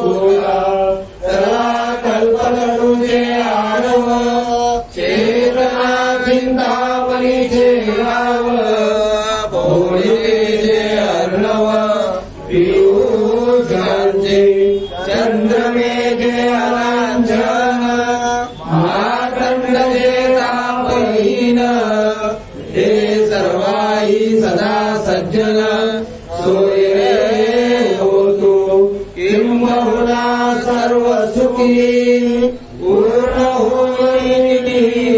बोला. चला कल्पतरूचे आडव चेतना चिंतामणीचे नाव. भोळीचे अर्णव पियुषांचे चंद्रमेघे अलांछन. मातंडचे तापहीन हे सर्वाही सदा सज्जन. सोयरे होतो किंबहुना सर्व सुखी. पूर्ण होई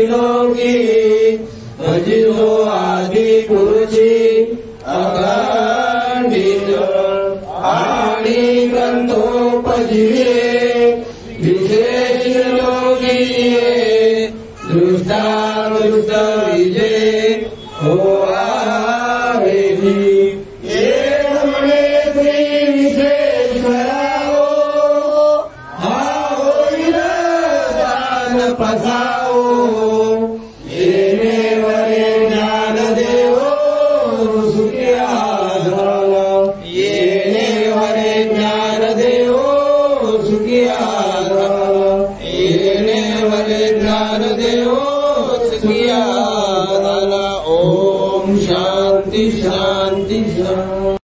लोकी भजिलो आदि गुरुची अखंडित. आणि ग्रंथोपजीवे विशेष योगी. दृष्टादृष्ट विजय हो आवेली. पसाओ येणे वरे ज्ञान देवो सुखिया झाला. येणे वरे ज्ञान देवो सुखिया झाला. येणे वरे ज्ञान देवो सुखिया झाला. ओम शांती शांती शांती.